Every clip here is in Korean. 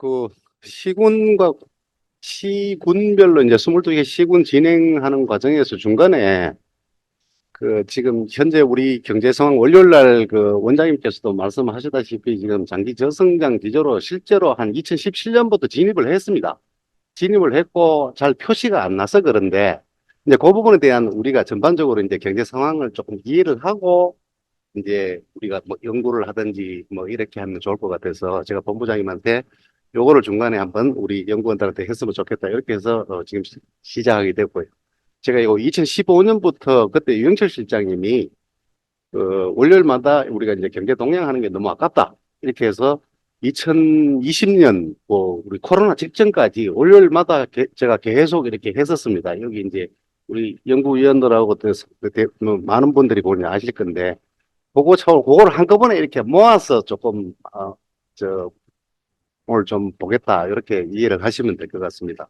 그 시군과 시군별로 이제 22개 시군 진행하는 과정에서 중간에 지금 현재 우리 경제 상황 월요일 날 원장님께서도 말씀하셨다시피 지금 장기 저성장 기조로 실제로 한 2017년부터 진입을 했습니다. 진입을 했고 잘 표시가 안 나서 그런데 이제 그 부분에 대한 우리가 전반적으로 이제 경제 상황을 조금 이해를 하고 이제 우리가 뭐 연구를 하든지 뭐 이렇게 하면 좋을 것 같아서 제가 본부장님한테 요거를 중간에 한번 우리 연구원들한테 했으면 좋겠다 이렇게 해서 지금 시작하게 됐고요. 제가 이거 2015년부터 그때 유영철 실장님이 월요일마다 우리가 이제 경제 동향하는 게 너무 아깝다 이렇게 해서 2020년 뭐 우리 코로나 직전까지 월요일마다 제가 계속 이렇게 했었습니다. 여기 이제 우리 연구위원들하고 뭐 많은 분들이 보면 아실 건데 그거를 한꺼번에 이렇게 모아서 조금 오늘 좀 보겠다 이렇게 이해를 하시면 될 것 같습니다.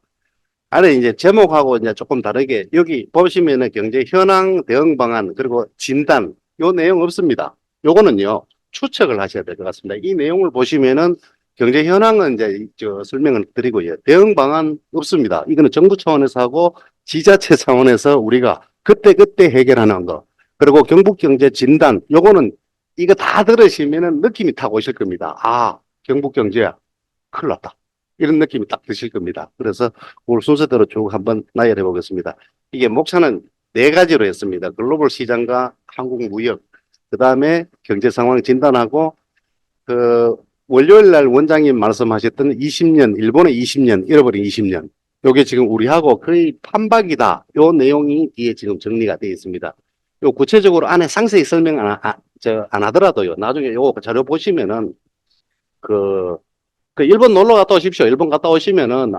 안에 이제 제목하고 이제 조금 다르게 여기 보시면은 경제 현황 대응 방안 그리고 진단 요 내용 없습니다. 요거는요 추측을 하셔야 될 것 같습니다. 이 내용을 보시면은 경제 현황은 이제 설명을 드리고요. 대응 방안 없습니다. 이거는 정부 차원에서 하고 지자체 차원에서 우리가 그때그때 해결하는 거. 그리고 경북 경제 진단 요거는 이거 다 들으시면은 느낌이 탁 오실 겁니다. 아, 경북 경제야. 큰일 났다. 이런 느낌이 딱 드실 겁니다. 그래서 오늘 순서대로 쭉 한번 나열해 보겠습니다. 이게 목차는 네 가지로 했습니다. 글로벌 시장과 한국 무역, 그 다음에 경제 상황 진단하고, 월요일 날 원장님 말씀하셨던 20년, 일본의 20년, 잃어버린 20년. 요게 지금 우리하고 거의 판박이다. 요 내용이 뒤에 지금 정리가 되어 있습니다. 요 구체적으로 안에 상세히 설명 안 하더라도요. 나중에 요 자료 보시면은 일본 놀러 갔다 오십시오. 일본 갔다 오시면은,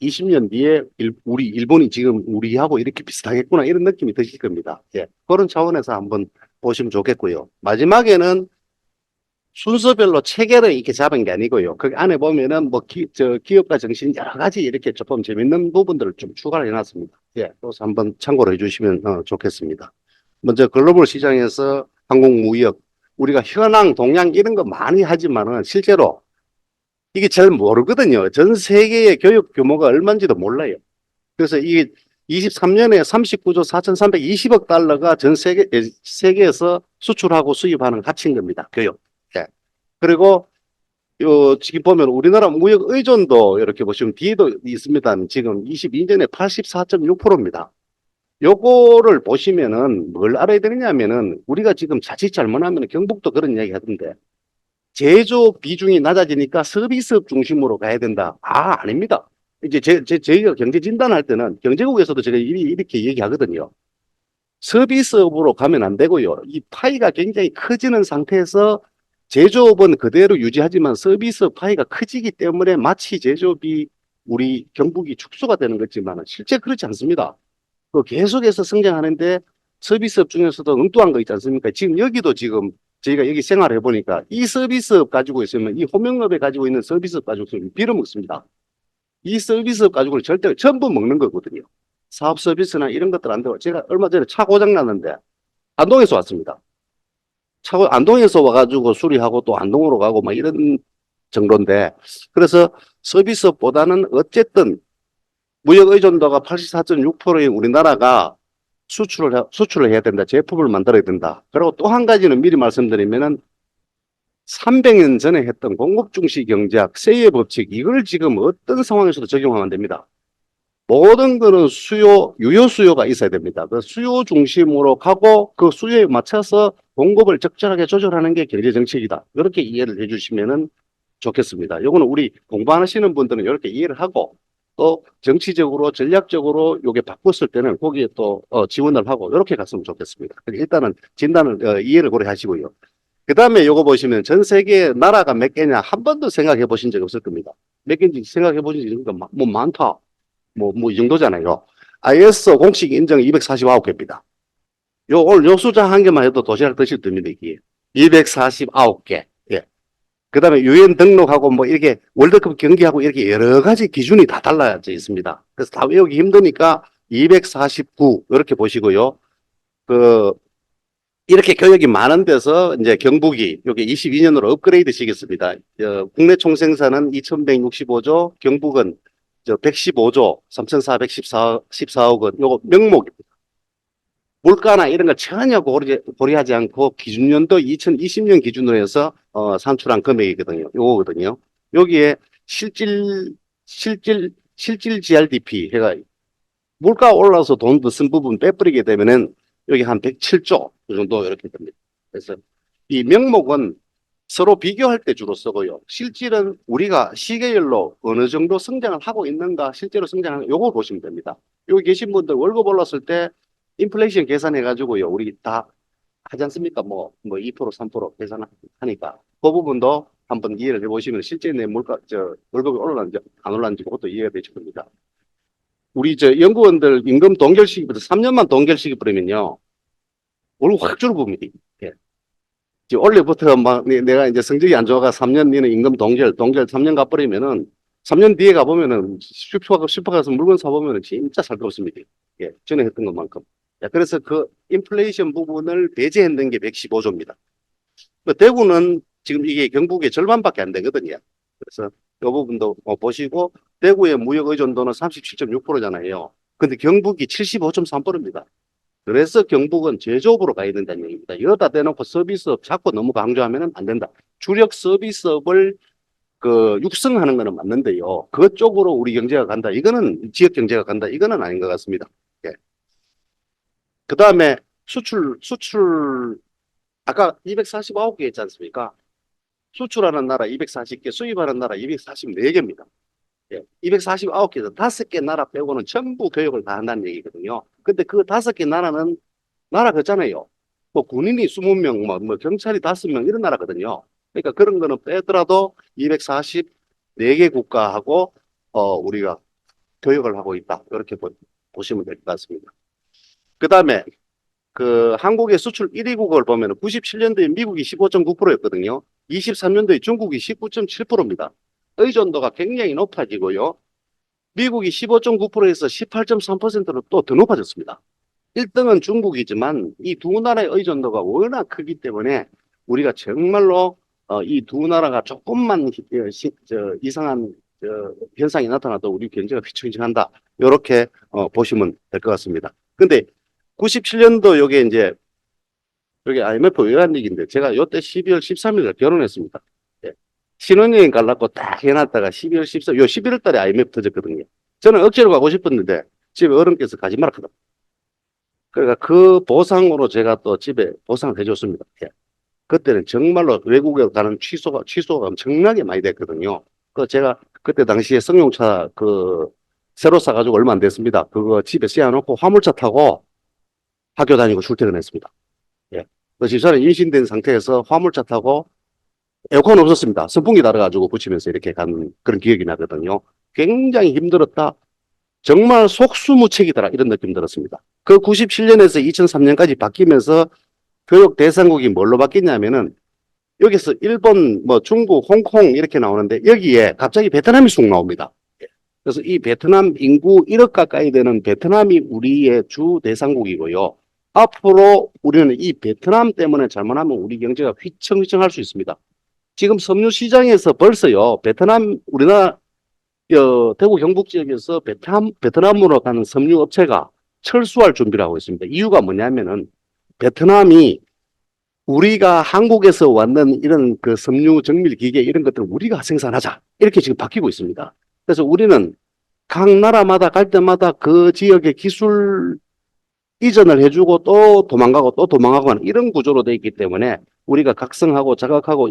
20년 뒤에 우리 일본이 지금 우리하고 이렇게 비슷하겠구나. 이런 느낌이 드실 겁니다. 예. 그런 차원에서 한번 보시면 좋겠고요. 마지막에는 순서별로 체계를 이렇게 잡은 게 아니고요. 그 안에 보면은 뭐 기업가 정신 여러 가지 이렇게 조금 재밌는 부분들을 좀 추가를 해놨습니다. 예. 그래서 한번 참고를 해주시면 좋겠습니다. 먼저 글로벌 시장에서 한국 무역, 우리가 현황, 동향 이런 거 많이 하지만은 실제로 이게 잘 모르거든요. 전 세계의 교육 규모가 얼마인지도 몰라요. 그래서 이게 23년에 39조 4,320억 달러가 전 세계에서 수출하고 수입하는 가치인 겁니다. 교육. 예. 그리고 지금 보면 우리나라 무역 의존도 이렇게 보시면 뒤에도 있습니다. 지금 22년에 84.6%입니다. 요거를 보시면은 뭘 알아야 되느냐면은 우리가 지금 자칫 잘못하면 경북도 그런 이야기 하던데 제조 비중이 낮아지니까 서비스업 중심으로 가야 된다. 아닙니다. 이제 저희가 경제 진단할 때는 경제국에서도 제가 이렇게 얘기하거든요. 서비스업으로 가면 안 되고요. 이 파이가 굉장히 커지는 상태에서 제조업은 그대로 유지하지만 서비스업 파이가 커지기 때문에 마치 제조업이 우리 경북이 축소가 되는 거지만 실제 그렇지 않습니다. 계속해서 성장하는데 서비스업 중에서도 엉뚱한 거 있지 않습니까? 지금 여기도 지금 저희가 여기 생활해 보니까 이 서비스업 가지고 있으면 이 호명업에 가지고 있는 서비스업 가지고 있으면 빌어먹습니다. 이 서비스업 가지고는 절대 전부 먹는 거거든요. 사업 서비스나 이런 것들 안 되고 제가 얼마 전에 차 고장 났는데 안동에서 왔습니다. 안동에서 와가지고 수리하고 또 안동으로 가고 막 이런 정도인데 그래서 서비스업보다는 어쨌든 무역 의존도가 84.6%인 우리나라가 수출을 해야 된다. 제품을 만들어야 된다. 그리고 또 한 가지는 미리 말씀드리면은 300년 전에 했던 공급중시 경제학, 세의 법칙, 이걸 지금 어떤 상황에서도 적용하면 됩니다. 모든 거는 유효 수요가 있어야 됩니다. 그 수요 중심으로 가고 그 수요에 맞춰서 공급을 적절하게 조절하는 게 경제정책이다. 이렇게 이해를 해주시면 좋겠습니다. 이거는 우리 공부하시는 분들은 이렇게 이해를 하고 또 정치적으로 전략적으로 요게 바꿨을 때는 거기에 또 지원을 하고 이렇게 갔으면 좋겠습니다. 일단은 진단을 이해를 고려 하시고요. 그 다음에 요거 보시면 전 세계 나라가 몇 개냐 한 번도 생각해 보신 적 없을 겁니다. 몇 개인지 생각해 보신 적 있으니까 뭐 많다. 이 정도잖아요. ISO 공식 인정 249개입니다. 오늘 요 숫자 한 개만 해도 도시락 드실 겁니다, 이게. 249개. 예. 그 다음에 유엔 등록하고 뭐 이렇게 월드컵 경기하고 이렇게 여러 가지 기준이 다 달라져 있습니다. 그래서 다 외우기 힘드니까 249 이렇게 보시고요. 이렇게 교역이 많은 데서 이제 경북이 여기 22년으로 업그레이드 시켰습니다. 국내 총생산은 2,165조, 경북은 115조, 3,414억 원, 요거 명목입니다. 물가나 이런 걸 전혀 고려하지 않고 기준연도 2020년 기준으로 해서 산출한 금액이거든요. 요거거든요. 여기에 실질 GRDP 해가 물가 올라서 돈 더 쓴 부분 빼버리게 되면은 여기 한 107조 그 정도 이렇게 됩니다. 그래서 이 명목은 서로 비교할 때 주로 쓰고요. 실질은 우리가 시계열로 어느 정도 성장을 하고 있는가, 실제로 성장하는 요거 보시면 됩니다. 여기 계신 분들 월급 올랐을 때 인플레이션 계산해 가지고요. 우리 다 하지 않습니까? 뭐 2%, 3% 계산하니까 그 부분도 한번 이해를 해보시면 실제 내 물가 월급이 올랐는지 안 올랐는지 그것도 이해가 되실 겁니다. 우리 연구원들 임금 동결시키부터 3년만 동결시켜버리면요. 월급 확 줄어봅니다. 예. 원래부터 막 내가 이제 성적이 안 좋아가 3년 뒤는 임금 동결 3년 가버리면은 3년 뒤에 가보면은 슈퍼 가서 물건 사보면은 진짜 살 거 없습니다. 예. 전에 했던 것만큼. 예, 그래서 그 인플레이션 부분을 배제했는 게 115조입니다. 대구는 지금 이게 경북의 절반밖에 안 되거든요. 그래서 이 부분도 보시고 대구의 무역 의존도는 37.6%잖아요. 근데 경북이 75.3%입니다. 그래서 경북은 제조업으로 가야 된다는 얘기입니다. 여기다 대놓고 서비스업 자꾸 너무 강조하면 안 된다. 주력 서비스업을 육성하는 거는 맞는데요. 그쪽으로 우리 경제가 간다. 이거는 지역 경제가 간다. 이거는 아닌 것 같습니다. 예. 그 다음에 수출 아까 249개 있지 않습니까? 수출하는 나라 240개, 수입하는 나라 244개입니다. 예, 249개에서 5개 나라 빼고는 전부 교육을 다 한다는 얘기거든요. 근데 그 5개 나라는 나라 같잖아요. 뭐 군인이 20명, 뭐 경찰이 5명 이런 나라거든요. 그러니까 그런 거는 빼더라도 244개 국가하고 우리가 교역을 하고 있다. 이렇게 보시면 될 것 같습니다. 그 다음에 한국의 수출 1위국을 보면 97년도에 미국이 15.9%였거든요. 23년도에 중국이 19.7%입니다. 의존도가 굉장히 높아지고요. 미국이 15.9%에서 18.3%로 또 더 높아졌습니다. 1등은 중국이지만 이 두 나라의 의존도가 워낙 크기 때문에 우리가 정말로 이 두 나라가 조금만 이상한 현상이 나타나도 우리 경제가 휘청휘청한다. 이렇게 보시면 될 것 같습니다. 근데 97년도 요게 이제 여기 IMF 외환위기인데 제가 요때 12월 13일 결혼했습니다. 예. 신혼여행 가려고 딱 해놨다가 12월 14일, 요 11월 달에 IMF 터졌거든요. 저는 억지로 가고 싶었는데 집에 어른께서 가지 마라 하더라고요. 그러니까 그 보상으로 제가 또 집에 보상을 해줬습니다. 예. 그때는 정말로 외국에 가는 취소가 엄청나게 많이 됐거든요. 제가 그때 당시에 승용차 새로 사가지고 얼마 안 됐습니다. 그거 집에 씌워놓고 화물차 타고 학교 다니고 출퇴근했습니다. 예. 그 집사람 임신된 상태에서 화물차 타고 에어컨 없었습니다. 선풍기 달아가지고 붙이면서 이렇게 간 그런 기억이 나거든요. 굉장히 힘들었다. 정말 속수무책이더라. 이런 느낌 들었습니다. 그 97년에서 2003년까지 바뀌면서 교육 대상국이 뭘로 바뀌냐면은 여기서 일본, 뭐 중국, 홍콩 이렇게 나오는데 여기에 갑자기 베트남이 쑥 나옵니다. 그래서 이 베트남 인구 1억 가까이 되는 베트남이 우리의 주 대상국이고요. 앞으로 우리는 이 베트남 때문에 잘못하면 우리 경제가 휘청휘청할 수 있습니다. 지금 섬유 시장에서 벌써요, 우리나라 대구 경북 지역에서 베트남으로 가는 섬유 업체가 철수할 준비를 하고 있습니다. 이유가 뭐냐면은 베트남이 우리가 한국에서 왔는 이런 섬유 정밀 기계 이런 것들을 우리가 생산하자. 이렇게 지금 바뀌고 있습니다. 그래서 우리는 각 나라마다 갈 때마다 그 지역의 기술 이전을 해주고 또 도망가고 또 도망가고 하는 이런 구조로 되어 있기 때문에 우리가 각성하고 자각하고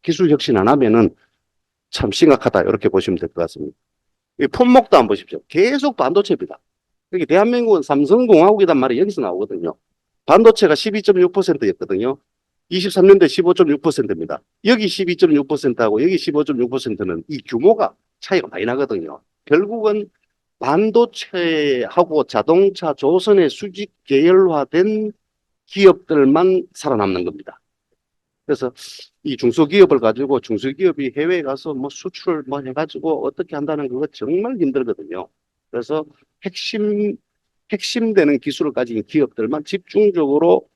기술 혁신 안 하면은 참 심각하다. 이렇게 보시면 될 것 같습니다. 이 품목도 한번 보십시오. 계속 반도체입니다. 그게 대한민국은 삼성공화국이란 말이 여기서 나오거든요. 반도체가 12.6%였거든요. 23년도에 15.6%입니다. 여기 12.6%하고 여기 15.6%는 이 규모가 차이가 많이 나거든요. 결국은 반도체하고 자동차 조선의 수직 계열화된 기업들만 살아남는 겁니다. 그래서 이 중소기업을 가지고 중소기업이 해외에 가서 뭐 수출 뭐 해가지고 어떻게 한다는 그거 정말 힘들거든요. 그래서 핵심 핵심되는 기술을 가진 기업들만 집중적으로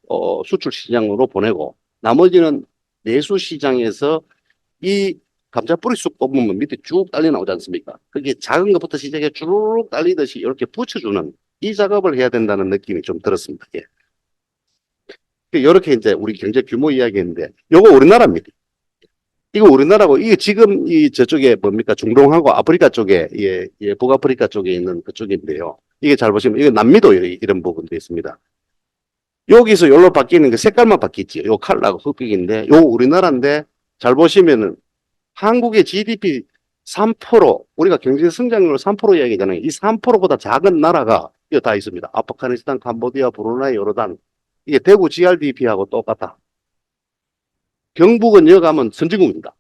수출 시장으로 보내고 나머지는 내수 시장에서 이 감자 뿌리쑥 뽑으면 밑에 쭉 딸려 나오지 않습니까? 그게 작은 것부터 시작해 쭉 딸리듯이 이렇게 붙여주는 이 작업을 해야 된다는 느낌이 좀 들었습니다. 예. 이렇게 이제 우리 경제 규모 이야기했는데 요거 우리나라입니다. 이거 우리나라고 이게 지금 이 저쪽에 뭡니까 중동하고 아프리카 쪽에 북아프리카 쪽에 있는 그쪽인데요. 이게 잘 보시면 이게 남미도 이런 부분도 있습니다. 여기서 여기로 바뀌는 그 색깔만 바뀌지. 요 칼라가 흑백인데 요 우리나라인데 잘 보시면은 한국의 GDP 3% 우리가 경제 성장률 3% 이야기잖아요. 이 3%보다 작은 나라가 이거 다 있습니다. 아프가니스탄, 캄보디아, 브루나이, 요르단. 이게 대구 GRDP하고 똑같다. 경북은 여가면 선진국입니다.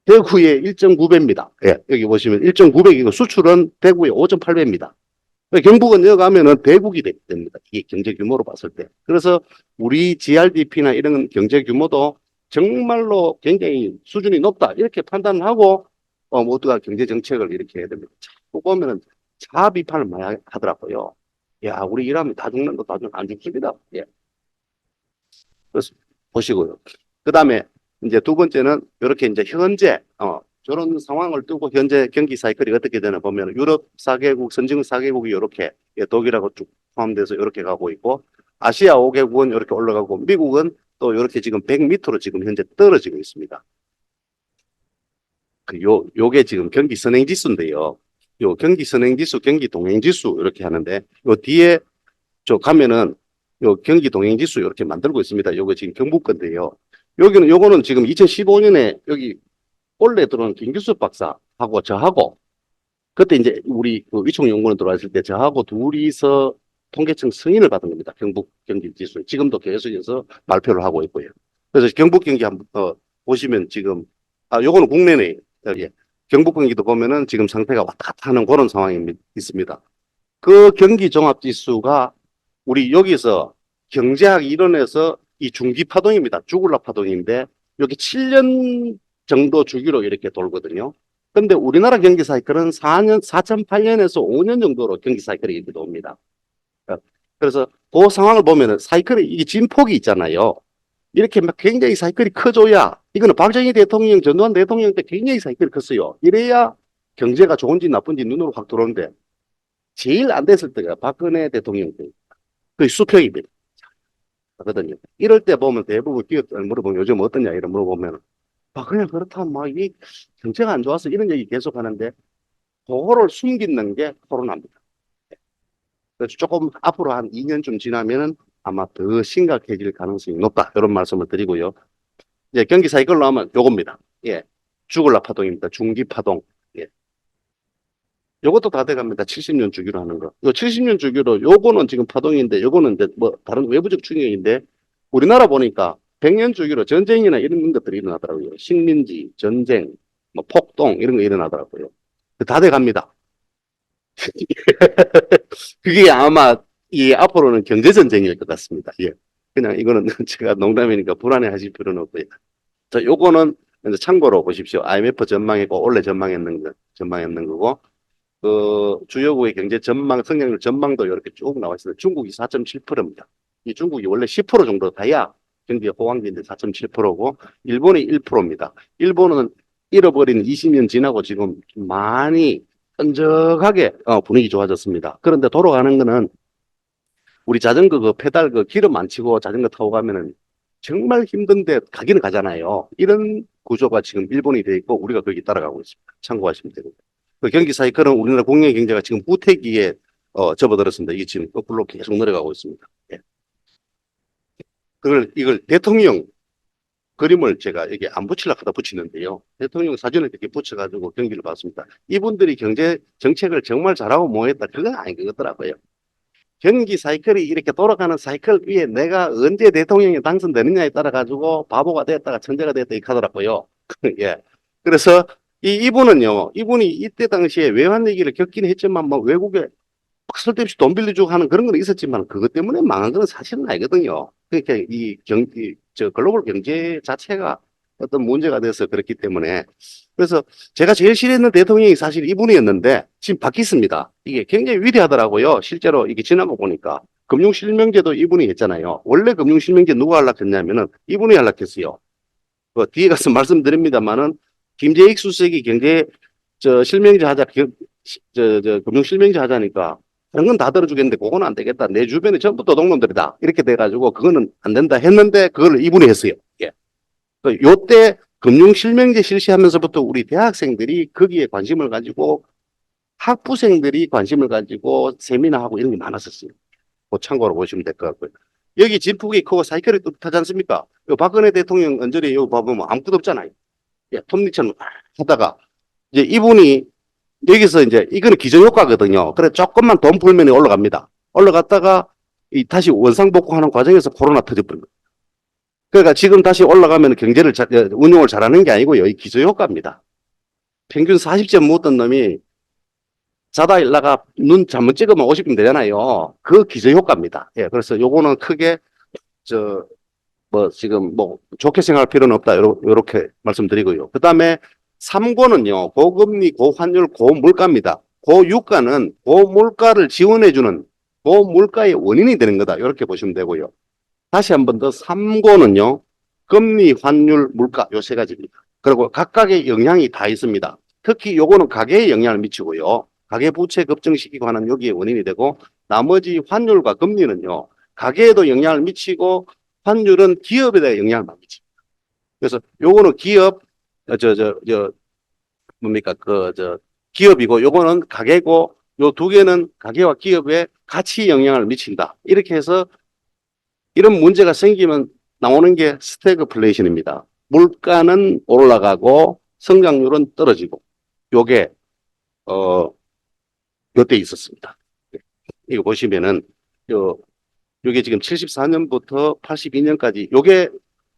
대구의 1.9배입니다. 예, 여기 보시면 1.9배이고 수출은 대구의 5.8배입니다. 경북은 여가면은 대국이 됩니다. 이게 경제 규모로 봤을 때. 그래서 우리 GRDP나 이런 경제 규모도 정말로 굉장히 수준이 높다. 이렇게 판단을 하고, 모두가 경제 정책을 이렇게 해야 됩니다. 자꾸 보면은 자아 비판을 많이 하더라고요. 야, 우리 일하면 다 죽는다, 안 죽습니다. 예. 그래서 보시고요. 그 다음에 이제 두 번째는 이렇게 이제 현재, 저런 상황을 두고 현재 경기 사이클이 어떻게 되나 보면 유럽 4개국, 선진국 4개국이 이렇게 독일하고 쭉 포함돼서 이렇게 가고 있고 아시아 5개국은 이렇게 올라가고 미국은 또 이렇게 지금 100m로 지금 현재 떨어지고 있습니다. 요게 지금 경기 선행 지수인데요. 요 경기 선행 지수, 경기 동행 지수 이렇게 하는데 요 뒤에 저 가면은 요 경기 동행 지수 이렇게 만들고 있습니다. 요거 지금 경북 건데요. 요거는 지금 2015년에 여기 원래 들어온 김규수 박사하고 저하고 그때 이제 우리 그 위총연구원 들어왔을 때 저하고 둘이서 통계청 승인을 받은 겁니다. 경북 경기 지수. 지금도 계속해서 발표를 하고 있고요. 그래서 경북 경기 한번 보시면 지금 요거는 국내네. 예. 경북 경기도 보면은 지금 상태가 왔다 갔다 하는 그런 상황이 있습니다. 그 경기 종합 지수가 우리 여기서 경제학 이론에서 이 중기 파동입니다. 주글라 파동인데 여기 7년 정도 주기로 이렇게 돌거든요. 근데 우리나라 경기 사이클은 4.8년에서 5년 정도로 경기 사이클이 이렇게 돕니다. 그래서 그 상황을 보면은 사이클이 이게 진폭이 있잖아요. 이렇게 막 굉장히 사이클이 커져야 이거는 박정희 대통령, 전두환 대통령 때 굉장히 사이클이 컸어요. 이래야 경제가 좋은지 나쁜지 눈으로 확 들어오는데 제일 안 됐을 때가 박근혜 대통령 때. 그 수평입니다. 하거든요. 이럴 때 보면 대부분 기업들 물어보면 요즘 어떠냐 이런 물어보면 그냥 그렇다면 막 이 정체가 안 좋아서 이런 얘기 계속 하는데 그거를 숨기는 게 코로나입니다. 그래서 조금 앞으로 한 2년쯤 지나면은 아마 더 심각해질 가능성이 높다. 이런 말씀을 드리고요. 이제 경기 사이클로 하면 요겁니다. 예. 주글라 파동입니다. 중기 파동. 예. 요것도 다 돼갑니다. 70년 주기로 하는 거. 요 70년 주기로 요거는 지금 파동인데 요거는 이제 뭐 다른 외부적 충격인데 우리나라 보니까 100년 주기로 전쟁이나 이런 것들이 일어나더라고요. 식민지, 전쟁, 뭐 폭동 이런 거 일어나더라고요. 다 돼갑니다. 그게 아마 이 앞으로는 경제 전쟁일 것 같습니다. 예. 그냥 이거는 제가 농담이니까 불안해 하실 필요는 없고요. 자, 요거는 이제 참고로 보십시오. IMF 전망이고 원래 전망했는 거고 그 주요국의 경제 전망, 성장률 전망도 이렇게 쭉 나와 있습니다. 중국이 4.7%입니다. 이 중국이 원래 10% 정도 돼야 경기 호황기인데 4.7%고 일본이 1%입니다. 일본은 잃어버린 20년 지나고 지금 많이 끈적하게 분위기 좋아졌습니다. 그런데 돌아가는 거는 우리 자전거 그 페달 그 기름 안 치고 자전거 타고 가면은 정말 힘든데 가기는 가잖아요. 이런 구조가 지금 일본이 돼 있고 우리가 거기 따라가고 있습니다. 참고하시면 되고요. 그 경기 사이클은 우리나라 공영 경제가 지금 후퇴기에 접어들었습니다. 이게 지금 거꾸로 계속 내려가고 있습니다. 예. 이걸 대통령 그림을 제가 여기 안 붙이려고 하다 붙이는데요. 대통령 사진을 이렇게 붙여가지고 경기를 봤습니다. 이분들이 경제 정책을 정말 잘하고 뭐했다. 그건 아닌 것 같더라고요. 경기 사이클이 이렇게 돌아가는 사이클 위에 내가 언제 대통령이 당선되느냐에 따라 가지고 바보가 됐다가 천재가 됐다 이렇게 하더라고요. 예. 그래서 이분이 이때 당시에 외환 위기를 겪긴 했지만 뭐 외국에 막 쓸데없이 돈 빌려주고 하는 그런 건 있었지만 그것 때문에 망한 건 사실은 아니거든요. 그러니까 저 글로벌 경제 자체가 어떤 문제가 돼서 그렇기 때문에. 그래서 제가 제일 싫어했는 대통령이 사실 이분이었는데 지금 바뀌었습니다. 이게 굉장히 위대하더라고요. 실제로 이게 지나고 보니까. 금융실명제도 이분이 했잖아요. 원래 금융실명제 누가 하락했냐면은 이분이 하락했어요. 그 뒤에 가서 말씀드립니다만은 김재익 수석이 경제 실명제 하자, 금융 실명제 하자니까 다른 건 다 들어주겠는데 그거는 안 되겠다. 내 주변에 전부 도둑놈들이다. 이렇게 돼가지고 그거는 안 된다 했는데 그걸 이분이 했어요. 예. 요때 금융 실명제 실시하면서부터 우리 대학생들이 거기에 관심을 가지고 학부생들이 관심을 가지고 세미나하고 이런 게 많았었어요. 그 참고로 보시면 될 것 같고요. 여기 진폭이 크고 사이클이 뚜렷하지 않습니까? 요 박근혜 대통령 언저리 여기 봐보면 아무것도 없잖아요. 예, 톱니처럼 하다가 이제 이분이 여기서 이제 이거는 기저효과거든요. 그래 조금만 돈 풀면 올라갑니다. 올라갔다가 다시 원상복구하는 과정에서 코로나 터져버린 거예요. 그러니까 지금 다시 올라가면 경제를 운용을 잘하는 게 아니고요. 이 기저효과입니다. 평균 40점 먹었던 놈이 자다 일다가 눈 잘못 찍으면 50점 되잖아요. 그 기저효과입니다. 예, 그래서 요거는 크게 지금 좋게 생각할 필요는 없다. 요렇게 말씀드리고요. 그 다음에 3고는요, 고금리, 고환율, 고물가입니다. 고유가는 고물가를 지원해주는 고물가의 원인이 되는 거다. 이렇게 보시면 되고요. 다시 한 번 더 3고는요, 금리, 환율, 물가, 요 세 가지입니다. 그리고 각각의 영향이 다 있습니다. 특히 요거는 가계에 영향을 미치고요. 가계부채 급증시키고 하는 여기에 원인이 되고, 나머지 환율과 금리는요, 가계에도 영향을 미치고, 환율은 기업에 대해 영향을 많이 미칩니다. 그래서 요거는 기업, 뭡니까, 기업이고, 요거는 가계고, 요 두 개는 가계와 기업에 같이 영향을 미친다. 이렇게 해서 이런 문제가 생기면 나오는 게 스태그플레이션입니다. 물가는 올라가고 성장률은 떨어지고, 요게, 요때 있었습니다. 이거 보시면은, 요게 지금 74년부터 82년까지, 요게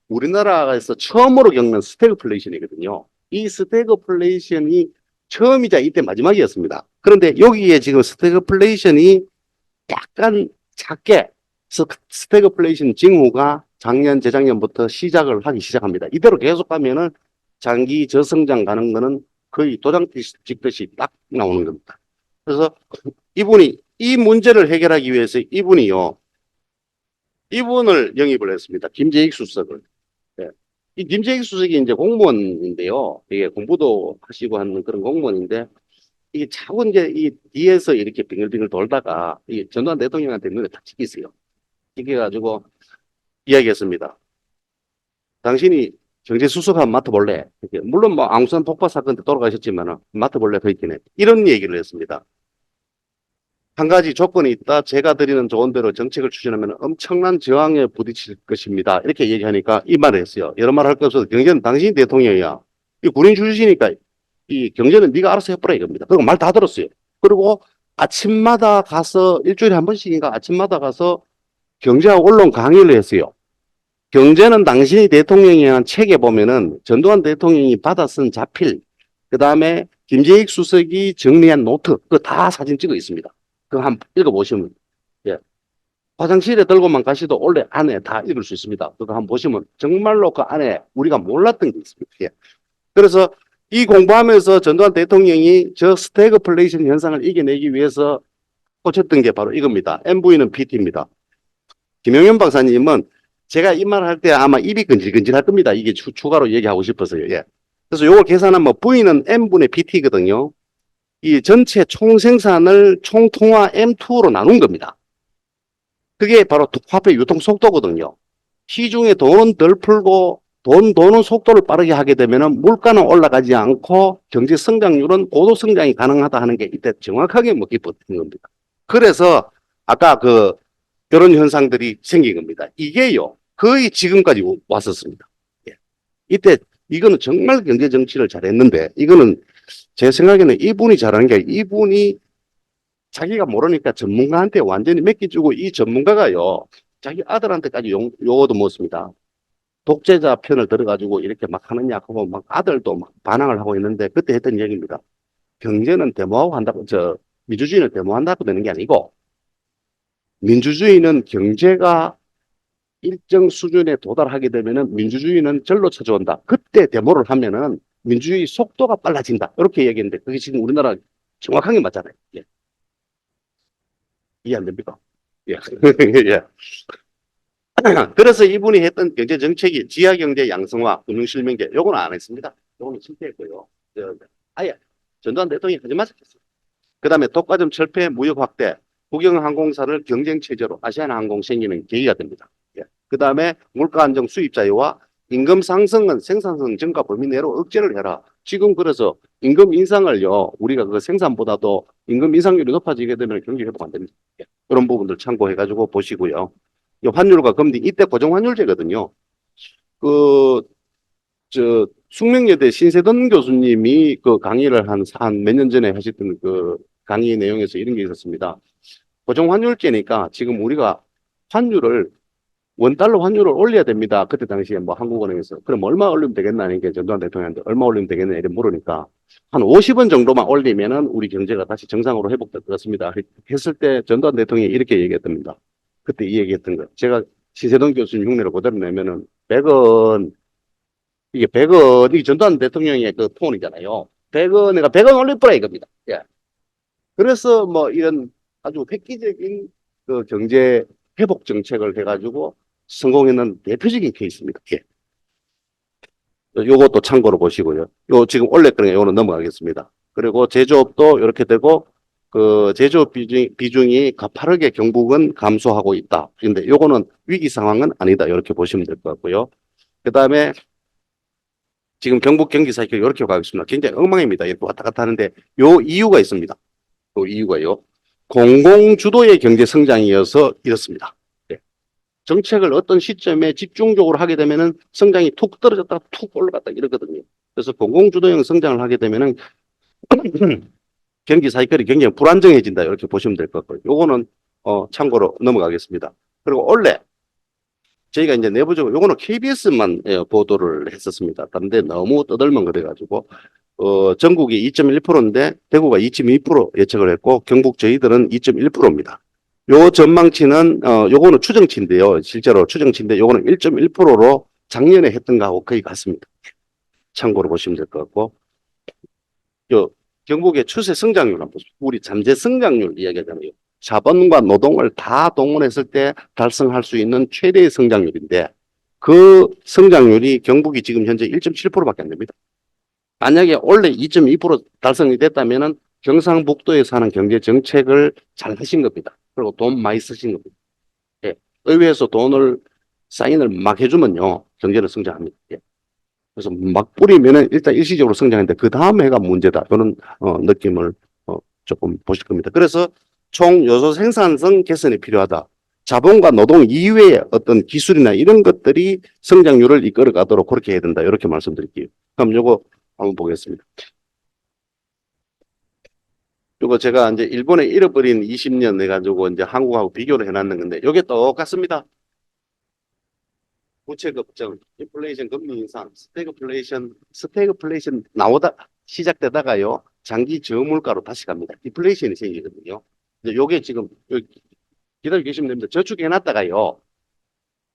우리나라에서 처음으로 겪는 스태그플레이션이거든요. 이 스태그플레이션이 처음이자 이때 마지막이었습니다. 그런데 여기에 지금 스태그플레이션이 약간 작게 스태그플레이션 징후가 작년, 재작년부터 시작을 하기 시작합니다. 이대로 계속 가면은 장기 저성장 가는 거는 거의 도장 찍듯이 딱 나오는 겁니다. 그래서 이분이 이 문제를 해결하기 위해서 이분을 영입을 했습니다. 김재익 수석을. 예. 이 김재익 수석이 이제 공무원인데요. 이게 공부도 하시고 하는 그런 공무원인데, 이게 자꾸 이제 이 뒤에서 이렇게 빙글빙글 돌다가 이 전두환 대통령한테 눈에 딱 찍혔어요. 찍혀가지고 이야기했습니다. 당신이 경제수석 한번 맡아볼래? 이렇게. 물론 뭐 앙산 폭파 사건 때 돌아가셨지만 맡아볼래? 그랬긴 해. 이런 얘기를 했습니다. 한 가지 조건이 있다. 제가 드리는 조언대로 정책을 추진하면 엄청난 저항에 부딪힐 것입니다. 이렇게 얘기하니까 이 말을 했어요. 여러 말 할 거 없어서 경제는 당신이 대통령이야. 이 군인 출신이니까 이 경제는 네가 알아서 해보라 이겁니다. 그리고 말 다 들었어요. 그리고 아침마다 가서 일주일에 한 번씩인가 아침마다 가서 경제와 언론 강의를 했어요. 경제는 당신이 대통령이라는 책에 보면은 전두환 대통령이 받아 쓴 자필, 그 다음에 김재익 수석이 정리한 노트, 그거 다 사진 찍어 있습니다. 그거 한번 읽어보시면, 예. 화장실에 들고만 가시도 원래 안에 다 읽을 수 있습니다. 그거 한번 보시면 정말로 그 안에 우리가 몰랐던 게 있습니다. 예. 그래서 이 공부하면서 전두환 대통령이 저 스태그플레이션 현상을 이겨내기 위해서 꽂혔던 게 바로 이겁니다. MV는 PT입니다. 김용현 박사님은 제가 이 말 할 때 아마 입이 근질근질 할 겁니다. 이게 추가로 얘기하고 싶어서요. 예. 그래서 요거 계산하면 V는 M분의 PT거든요. 이 전체 총 생산을 총통화 M2로 나눈 겁니다. 그게 바로 화폐 유통 속도거든요. 시중에 돈은 덜 풀고 돈 도는 속도를 빠르게 하게 되면 물가는 올라가지 않고 경제 성장률은 고도 성장이 가능하다 하는 게 이때 정확하게 먹히버린 겁니다. 그래서 아까 이런 현상들이 생긴 겁니다. 이게요, 거의 지금까지 왔었습니다. 예. 이때 이거는 정말 경제 정치를 잘했는데, 이거는 제 생각에는 이분이 잘한 게 이분이 자기가 모르니까 전문가한테 완전히 맡겨주고 이 전문가가요, 자기 아들한테까지 요거도 먹었습니다. 독재자 편을 들어가지고 이렇게 막 하느냐 하고 막 아들도 막 반항을 하고 있는데 그때 했던 얘기입니다. 경제는 데모하고 한다고, 민주주의는 데모한다고 되는 게 아니고 민주주의는 경제가 일정 수준에 도달하게 되면은 민주주의는 절로 찾아온다. 그때 데모를 하면은 민주주의 속도가 빨라진다. 이렇게 얘기했는데 그게 지금 우리나라 정확하게 맞잖아요. 예. 이해 안 됩니까? 예. 예. 그래서 이분이 했던 경제 정책이 지하 경제 양성화, 금융 실명제, 요거는 안 했습니다. 요거는 실패했고요. 아예 전두환 대통령이 하지 마셨어요. 그 다음에 독과점 철폐, 무역 확대, 국영항공사를 경쟁 체제로 아시아나항공 생기는 계기가 됩니다. 예. 그 다음에 물가 안정 수입 자유와 임금 상승은 생산성 증가 범위 내로 억제를 해라. 지금 그래서 임금 인상을요, 우리가 그 생산보다도 임금 인상률이 높아지게 되면 경기 회복 안 됩니다. 예. 그런 부분들 참고해가지고 보시고요. 이 환율과 금리, 이때 고정환율제거든요. 그, 숙명여대 신세돈 교수님이 그 강의를 한 몇 년 전에 하셨던 그 강의 내용에서 이런 게 있었습니다. 고정환율제니까 지금 우리가 환율을 원달러 환율을 올려야 됩니다. 그때 당시에 뭐 한국은행에서 그럼 얼마 올리면 되겠나 이게 전두환 대통령한테 얼마 올리면 되겠나 이렇게 물으니까 한 50원 정도만 올리면은 우리 경제가 다시 정상으로 회복될 것 같습니다. 했을 때 전두환 대통령이 이렇게 얘기했답니다. 그때 이 얘기했던 거. 제가 신세동 교수님 흉내를 그대로 내면은 100원 이게 100원 이게 전두환 대통령의 그 톤이잖아요. 100원 내가 100원 올릴 거라 이겁니다. 예. 그래서 뭐 이런 아주 획기적인 그 경제 회복 정책을 해가지고 성공했는 대표적인 케이스입니다. 예. 요것도 참고로 보시고요. 요 지금 올렸거든요. 요거는 넘어가겠습니다. 그리고 제조업도 이렇게 되고 그 제조업 비중이 가파르게 경북은 감소하고 있다. 근데 요거는 위기 상황은 아니다. 이렇게 보시면 될 것 같고요. 그 다음에 지금 경북 경기 사이클 이렇게 가고 있습니다. 굉장히 엉망입니다. 이렇게 왔다 갔다 하는데 요 이유가 있습니다. 요 이유가요. 공공 주도의 경제 성장이어서 이렇습니다. 네. 정책을 어떤 시점에 집중적으로 하게 되면은 성장이 툭 떨어졌다가 툭 올라갔다 이러거든요. 그래서 공공 주도형 성장을 하게 되면은 경기 사이클이 굉장히 불안정해진다 이렇게 보시면 될 것 같고요. 요거는 참고로 넘어가겠습니다. 그리고 원래 저희가 이제 내부적으로 요거는 KBS만 보도를 했었습니다. 그런데 너무 떠들면 그래가지고 전국이 2.1%인데 대구가 2.2% 예측을 했고 경북 저희들은 2.1%입니다. 요 전망치는 요거는 추정치인데요. 실제로 추정치인데 요거는 1.1%로 작년에 했던 거하고 거의 같습니다. 참고로 보시면 될 것 같고 요 경북의 추세 성장률 한번 보십시오. 우리 잠재 성장률 이야기하잖아요. 자본과 노동을 다 동원했을 때 달성할 수 있는 최대의 성장률인데 그 성장률이 경북이 지금 현재 1.7%밖에 안 됩니다. 만약에 원래 2.2% 달성이 됐다면은 경상북도에서 하는 경제 정책을 잘 하신 겁니다. 그리고 돈 많이 쓰신 겁니다. 예. 의회에서 돈을 사인을 막 해주면요 경제는 성장합니다. 예. 그래서 막 뿌리면은 일단 일시적으로 성장했는데 그 다음 해가 문제다. 이런 느낌을 조금 보실 겁니다. 그래서 총 요소 생산성 개선이 필요하다. 자본과 노동 이외의 어떤 기술이나 이런 것들이 성장률을 이끌어 가도록 그렇게 해야 된다. 이렇게 말씀드릴게요. 그럼 요거 한번 보겠습니다. 요거 제가 이제 일본에 잃어버린 20년 해가지고 이제 한국하고 비교를 해놨는 건데 요게 똑같습니다. 부채 급증, 인플레이션 금리 인상, 스태그플레이션 나오다 시작되다가요 장기 저물가로 다시 갑니다. 디플레이션이 생기거든요. 이제 요게 지금 기다려 계시면 됩니다. 저축해 놨다가요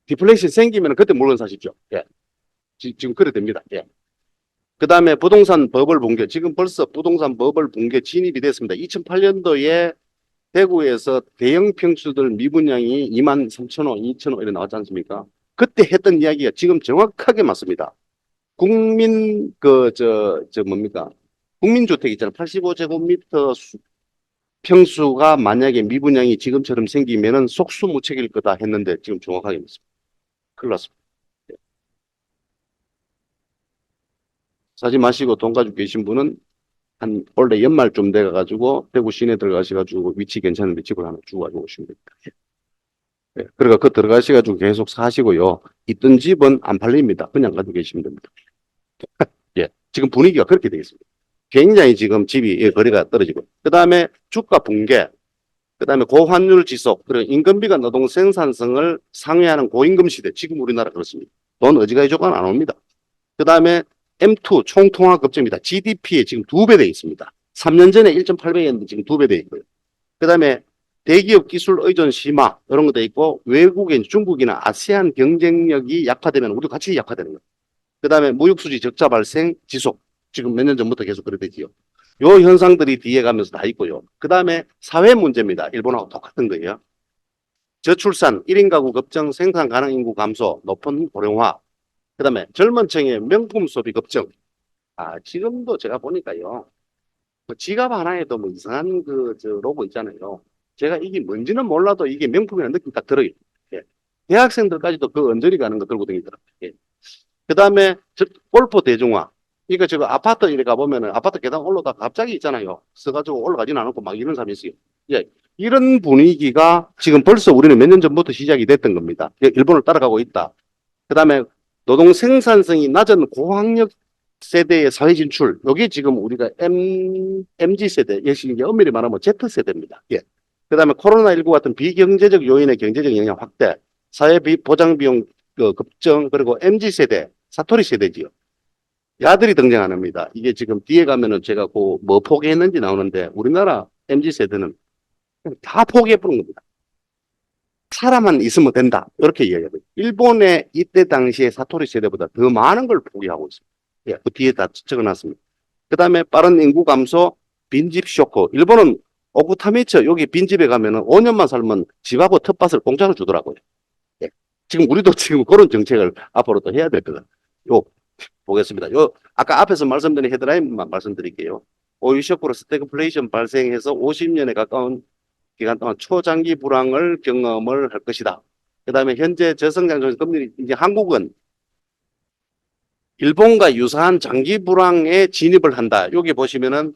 디플레이션 생기면 그때 물건 사십시오. 예. 지금 그래 됩니다. 예. 그 다음에 부동산 버블 붕괴. 지금 벌써 부동산 버블 붕괴 진입이 됐습니다. 2008년도에 대구에서 대형 평수들 미분양이 2만 3천호, 2천호 이렇게 나왔지 않습니까? 그때 했던 이야기가 지금 정확하게 맞습니다. 국민, 뭡니까? 국민주택 있잖아요. 85제곱미터 평수가 만약에 미분양이 지금처럼 생기면은 속수무책일 거다 했는데 지금 정확하게 맞습니다. 큰일 났습니다. 사지 마시고 돈 가지고 계신 분은 한 원래 연말쯤 돼가지고 대구 시내 들어가셔가지고 위치 괜찮은데 집을 하나 주고 가지고 오시면 됩니다. 예. 그러니까 그 들어가셔가지고 계속 사시고요. 있던 집은 안 팔립니다. 그냥 가지고 계시면 됩니다. 예. 지금 분위기가 그렇게 되어 있습니다. 굉장히 지금 집이 거래가 떨어지고. 그 다음에 주가 붕괴. 그 다음에 고환율 지속. 그리고 임금비가 노동 생산성을 상회하는 고임금 시대. 지금 우리나라 그렇습니다. 돈 어지간히 조건 안 옵니다. 그 다음에 M2 총통화 급증입니다. GDP에 지금 2배 돼 있습니다. 3년 전에 1.8배였는데 지금 2배 돼 있고요. 그 다음에 대기업 기술 의존 심화 이런 것도 있고 외국인 중국이나 아세안 경쟁력이 약화되면 우리도 같이 약화되는 거예요. 그다음에 무역수지 적자 발생 지속 지금 몇 년 전부터 계속 그래 되지요. 요 현상들이 뒤에 가면서 다 있고요. 그다음에 사회 문제입니다. 일본하고 똑같은 거예요. 저출산, 1인 가구 급증, 생산 가능 인구 감소, 높은 고령화. 그다음에 젊은 층의 명품 소비 급증. 지금도 제가 보니까요. 뭐 지갑 하나에도 뭐 이상한 저 로고 있잖아요. 제가 이게 뭔지는 몰라도 이게 명품이라는 느낌 딱 들어요. 예. 대학생들까지도 그 언저리 가는 거 들고 다니더라고요. 예. 그 다음에 골프 대중화. 그러니까 지금 아파트 이래 가보면은 아파트 계단 올라다 갑자기 있잖아요. 써가지고 올라가지는 않고 막 이런 사람이 있어요. 예. 이런 분위기가 지금 벌써 우리는 몇 년 전부터 시작이 됐던 겁니다. 일본을 따라가고 있다. 그 다음에 노동 생산성이 낮은 고학력 세대의 사회 진출. 이게 지금 우리가 MG 세대, 이게 엄밀히 말하면 Z 세대입니다. 예. 그 다음에 코로나19 같은 비경제적 요인의 경제적 영향 확대, 사회 보장 비용 급증, 그리고 MG 세대, 사토리 세대지요. 야들이 등장합니다. 이게 지금 뒤에 가면은 제가 뭐 포기했는지 나오는데 우리나라 MG 세대는 다 포기해버린 겁니다. 사람만 있으면 된다. 이렇게 이야기해요. 일본의 이때 당시에 사토리 세대보다 더 많은 걸 포기하고 있습니다. 예, 그 뒤에 다 적어놨습니다. 그 다음에 빠른 인구 감소, 빈집 쇼크. 일본은 오쿠타미처 여기 빈집에 가면은 5년만 살면 집하고 텃밭을 공짜로 주더라고요. 예. 지금 우리도 지금 그런 정책을 앞으로 또 해야 될 거다. 요 보겠습니다. 요 아까 앞에서 말씀드린 헤드라인만 말씀드릴게요. 오일 쇼크로 스태그플레이션 발생해서 50년에 가까운 기간 동안 초장기 불황을 경험을 할 것이다. 그 다음에 현재 저성장 중에서 금리 이제 한국은 일본과 유사한 장기 불황에 진입을 한다. 여기 보시면은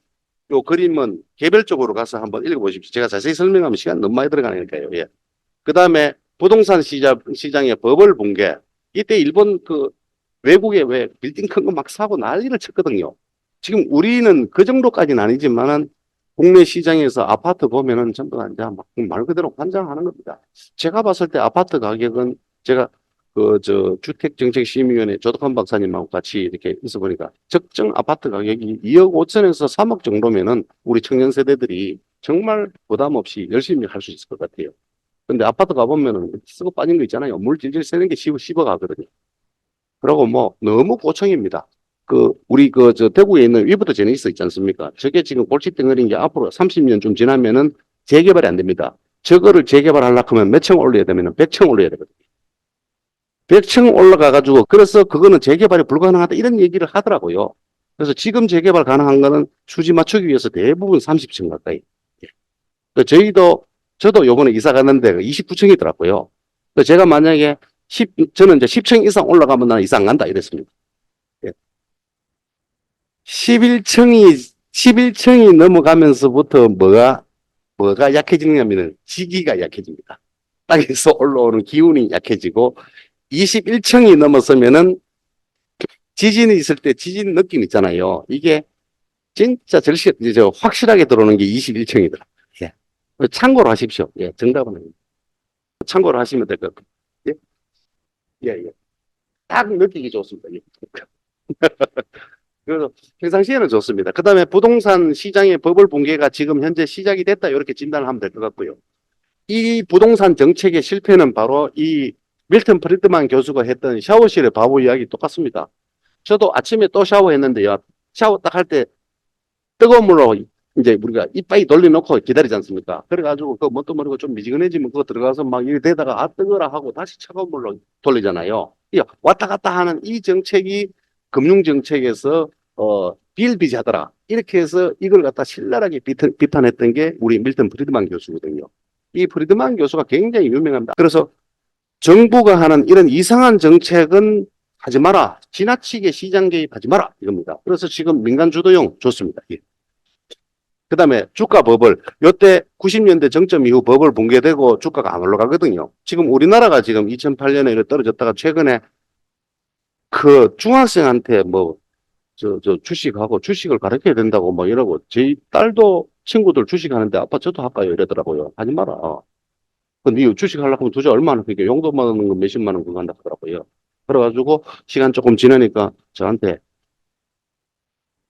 요 그림은 개별적으로 가서 한번 읽어보십시오. 제가 자세히 설명하면 시간 너무 많이 들어가니까요. 예. 그 다음에 부동산 시장의 버블 붕괴. 이때 일본 외국에 왜 빌딩 큰 거 막 사고 난리를 쳤거든요. 지금 우리는 그 정도까지는 아니지만은 국내 시장에서 아파트 보면은 전부 다 이제 말 그대로 환장하는 겁니다. 제가 봤을 때 아파트 가격은 제가 주택정책심의위원회 조덕환 박사님하고 같이 이렇게 있어 보니까 적정 아파트 가격이 2억 5천에서 3억 정도면은 우리 청년 세대들이 정말 부담 없이 열심히 할 수 있을 것 같아요. 근데 아파트 가보면은 쓰고 빠진 거 있잖아요. 물 질질 새는 게 씹어 가거든요. 그리고 뭐 너무 고층입니다. 우리 대구에 있는 위부터 제네시스 있지 않습니까? 저게 지금 골칫덩어리인 게 앞으로 30년 좀 지나면은 재개발이 안 됩니다. 저거를 재개발하려고 하면 몇 층 올려야 되면은 100층 올려야 되거든요. 100층 올라가가지고, 그래서 그거는 재개발이 불가능하다 이런 얘기를 하더라고요. 그래서 지금 재개발 가능한 거는 수지 맞추기 위해서 대부분 30층 가까이. 예. 저도 요번에 이사 갔는데 29층이더라고요. 제가 만약에 저는 이제 10층 이상 올라가면 나는 이사 안 간다 이랬습니다. 예. 11층이 넘어가면서부터 뭐가 약해지느냐면은 지기가 약해집니다. 땅에서 올라오는 기운이 약해지고 21층이 넘어서면은 지진이 있을 때 지진 느낌 있잖아요. 이게 진짜 확실하게 들어오는 게 21층이더라. 예. 참고로 하십시오. 예, 정답은 참고로 하시면 될 것 같아요. 예, 예, 예. 딱 느끼기 좋습니다. 예. 그래서 평상시에는 좋습니다. 그 다음에 부동산 시장의 버블 붕괴가 지금 현재 시작이 됐다. 이렇게 진단을 하면 될 것 같고요. 이 부동산 정책의 실패는 바로 이 밀턴 프리드만 교수가 했던 샤워실의 바보 이야기 똑같습니다. 저도 아침에 또 샤워했는데요. 샤워 딱 할 때 뜨거운 물로 이제 우리가 이빠이 돌려놓고 기다리지 않습니까? 그래가지고 그 뭣도 모르고 좀 미지근해지면 그거 들어가서 막 이래 대다가 뜨거라 하고 다시 차가운 물로 돌리잖아요. 왔다 갔다 하는 이 정책이 금융정책에서 비일비재하더라. 이렇게 해서 이걸 갖다 신랄하게 비판했던 게 우리 밀턴 프리드만 교수거든요. 이 프리드만 교수가 굉장히 유명합니다. 그래서 정부가 하는 이런 이상한 정책은 하지 마라. 지나치게 시장 개입하지 마라. 이겁니다. 그래서 지금 민간 주도용 좋습니다. 예. 그 다음에 주가 버블. 요때 90년대 정점 이후 버블 붕괴되고 주가가 안 올라가거든요. 지금 우리나라가 지금 2008년에 이렇게 떨어졌다가 최근에 그 중학생한테 주식하고 주식을 가르쳐야 된다고 뭐 이러고 제 딸도 친구들 주식하는데 아빠 저도 할까요? 이러더라고요. 하지 마라. 근데 주식 하려고 하면 도대체 얼마나 그게 용돈 받는 거 몇십만 원 그거 한다 하더라고요. 그래가지고 시간 조금 지나니까 저한테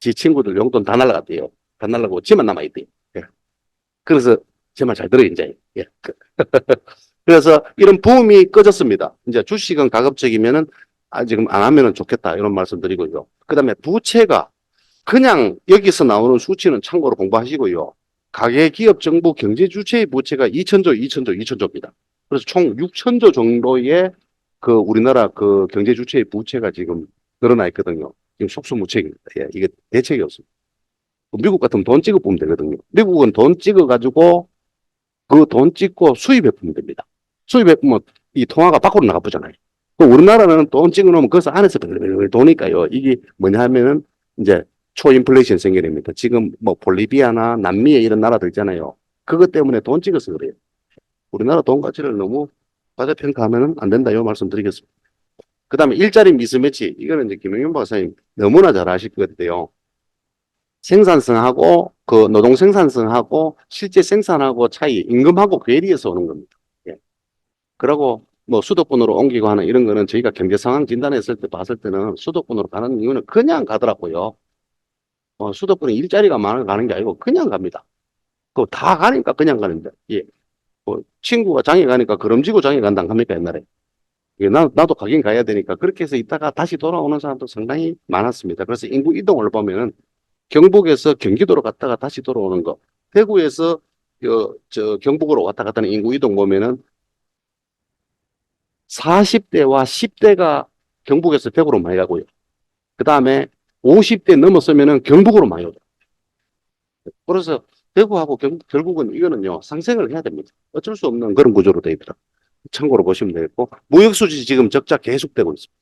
지 친구들 용돈 다 날라갔대요. 다 날라가고 지만 남아있대요. 예. 그래서 제 말 잘 들어요, 이제. 예. 그래서 이런 붐이 꺼졌습니다. 이제 주식은 가급적이면은 지금 안 하면은 좋겠다 이런 말씀 드리고요. 그 다음에 부채가 그냥 여기서 나오는 수치는 참고로 공부하시고요. 가계, 기업, 정부, 경제 주체의 부채가 2천조, 2천조, 2천조입니다. 그래서 총 6천조 정도의 그 우리나라 그 경제 주체의 부채가 지금 늘어나 있거든요. 지금 속수무책입니다. 예, 이게 대책이 없습니다. 미국 같으면 돈 찍어 보면 되거든요. 미국은 돈 찍어 가지고 그 돈 찍고 수입해 보면 됩니다. 수입해 보면 이 통화가 밖으로 나가보잖아요. 우리나라는 돈 찍어 놓으면 거기서 안에서 벌벌 도니까요. 이게 뭐냐 하면은 이제 초인플레이션 생겨납니다. 지금 뭐 볼리비아나 남미에 이런 나라들 있잖아요. 그것 때문에 돈 찍어서 그래요. 우리나라 돈 가치를 너무 과대평가하면 안 된다. 이 말씀드리겠습니다. 그 다음에 일자리 미스매치. 이거는 이제 김영현 박사님 너무나 잘 아실 것 같아요. 생산성하고 그 노동 생산성하고 실제 생산하고 차이, 임금하고 괴리에서 오는 겁니다. 예. 그리고 뭐 수도권으로 옮기고 하는 이런 거는 저희가 경제 상황 진단했을 때 봤을 때는 수도권으로 가는 이유는 그냥 가더라고요. 수도권에 일자리가 많아 가는 게 아니고 그냥 갑니다. 그 다 가니까 그냥 가는데, 예. 뭐 친구가 장에 가니까 그럼지고 장에 간다 안 갑니까 옛날에? 예, 나도 가긴 가야 되니까 그렇게 해서 있다가 다시 돌아오는 사람도 상당히 많았습니다. 그래서 인구 이동을 보면은 경북에서 경기도로 갔다가 다시 돌아오는 거, 대구에서 경북으로 왔다 갔다 하는 인구 이동 보면은 40대와 10대가 경북에서 대구로 많이 가고요. 그 다음에 50대 넘었으면은 경북으로 많이 오죠. 그래서 대구하고 결국은 이거는요, 상생을 해야 됩니다. 어쩔 수 없는 그런 구조로 되어 있더라. 참고로 보시면 되겠고, 무역수지 지금 적자 계속되고 있습니다.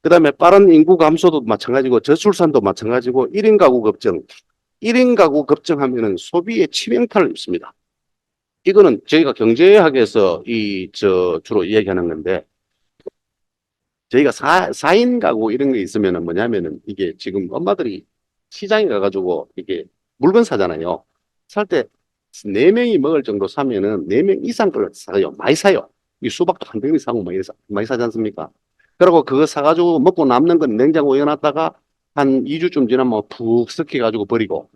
그 다음에 빠른 인구 감소도 마찬가지고, 저출산도 마찬가지고, 1인 가구 급증. 1인 가구 급증하면은 소비에 치명타를 입습니다. 이거는 저희가 경제학에서 주로 이야기하는 건데, 저희가 4인 가구 이런 게 있으면은 뭐냐면은 이게 지금 엄마들이 시장에 가가지고 이게 물건 사잖아요. 살 때 4명이 먹을 정도 사면은 4명 이상 걸 사요. 많이 사요. 이 수박도 한 덩이 사고 많이 사지 않습니까? 그리고 그거 사가지고 먹고 남는 건 냉장고에 넣어놨다가 한 2주쯤 지나면 푹 섞여가지고 버리고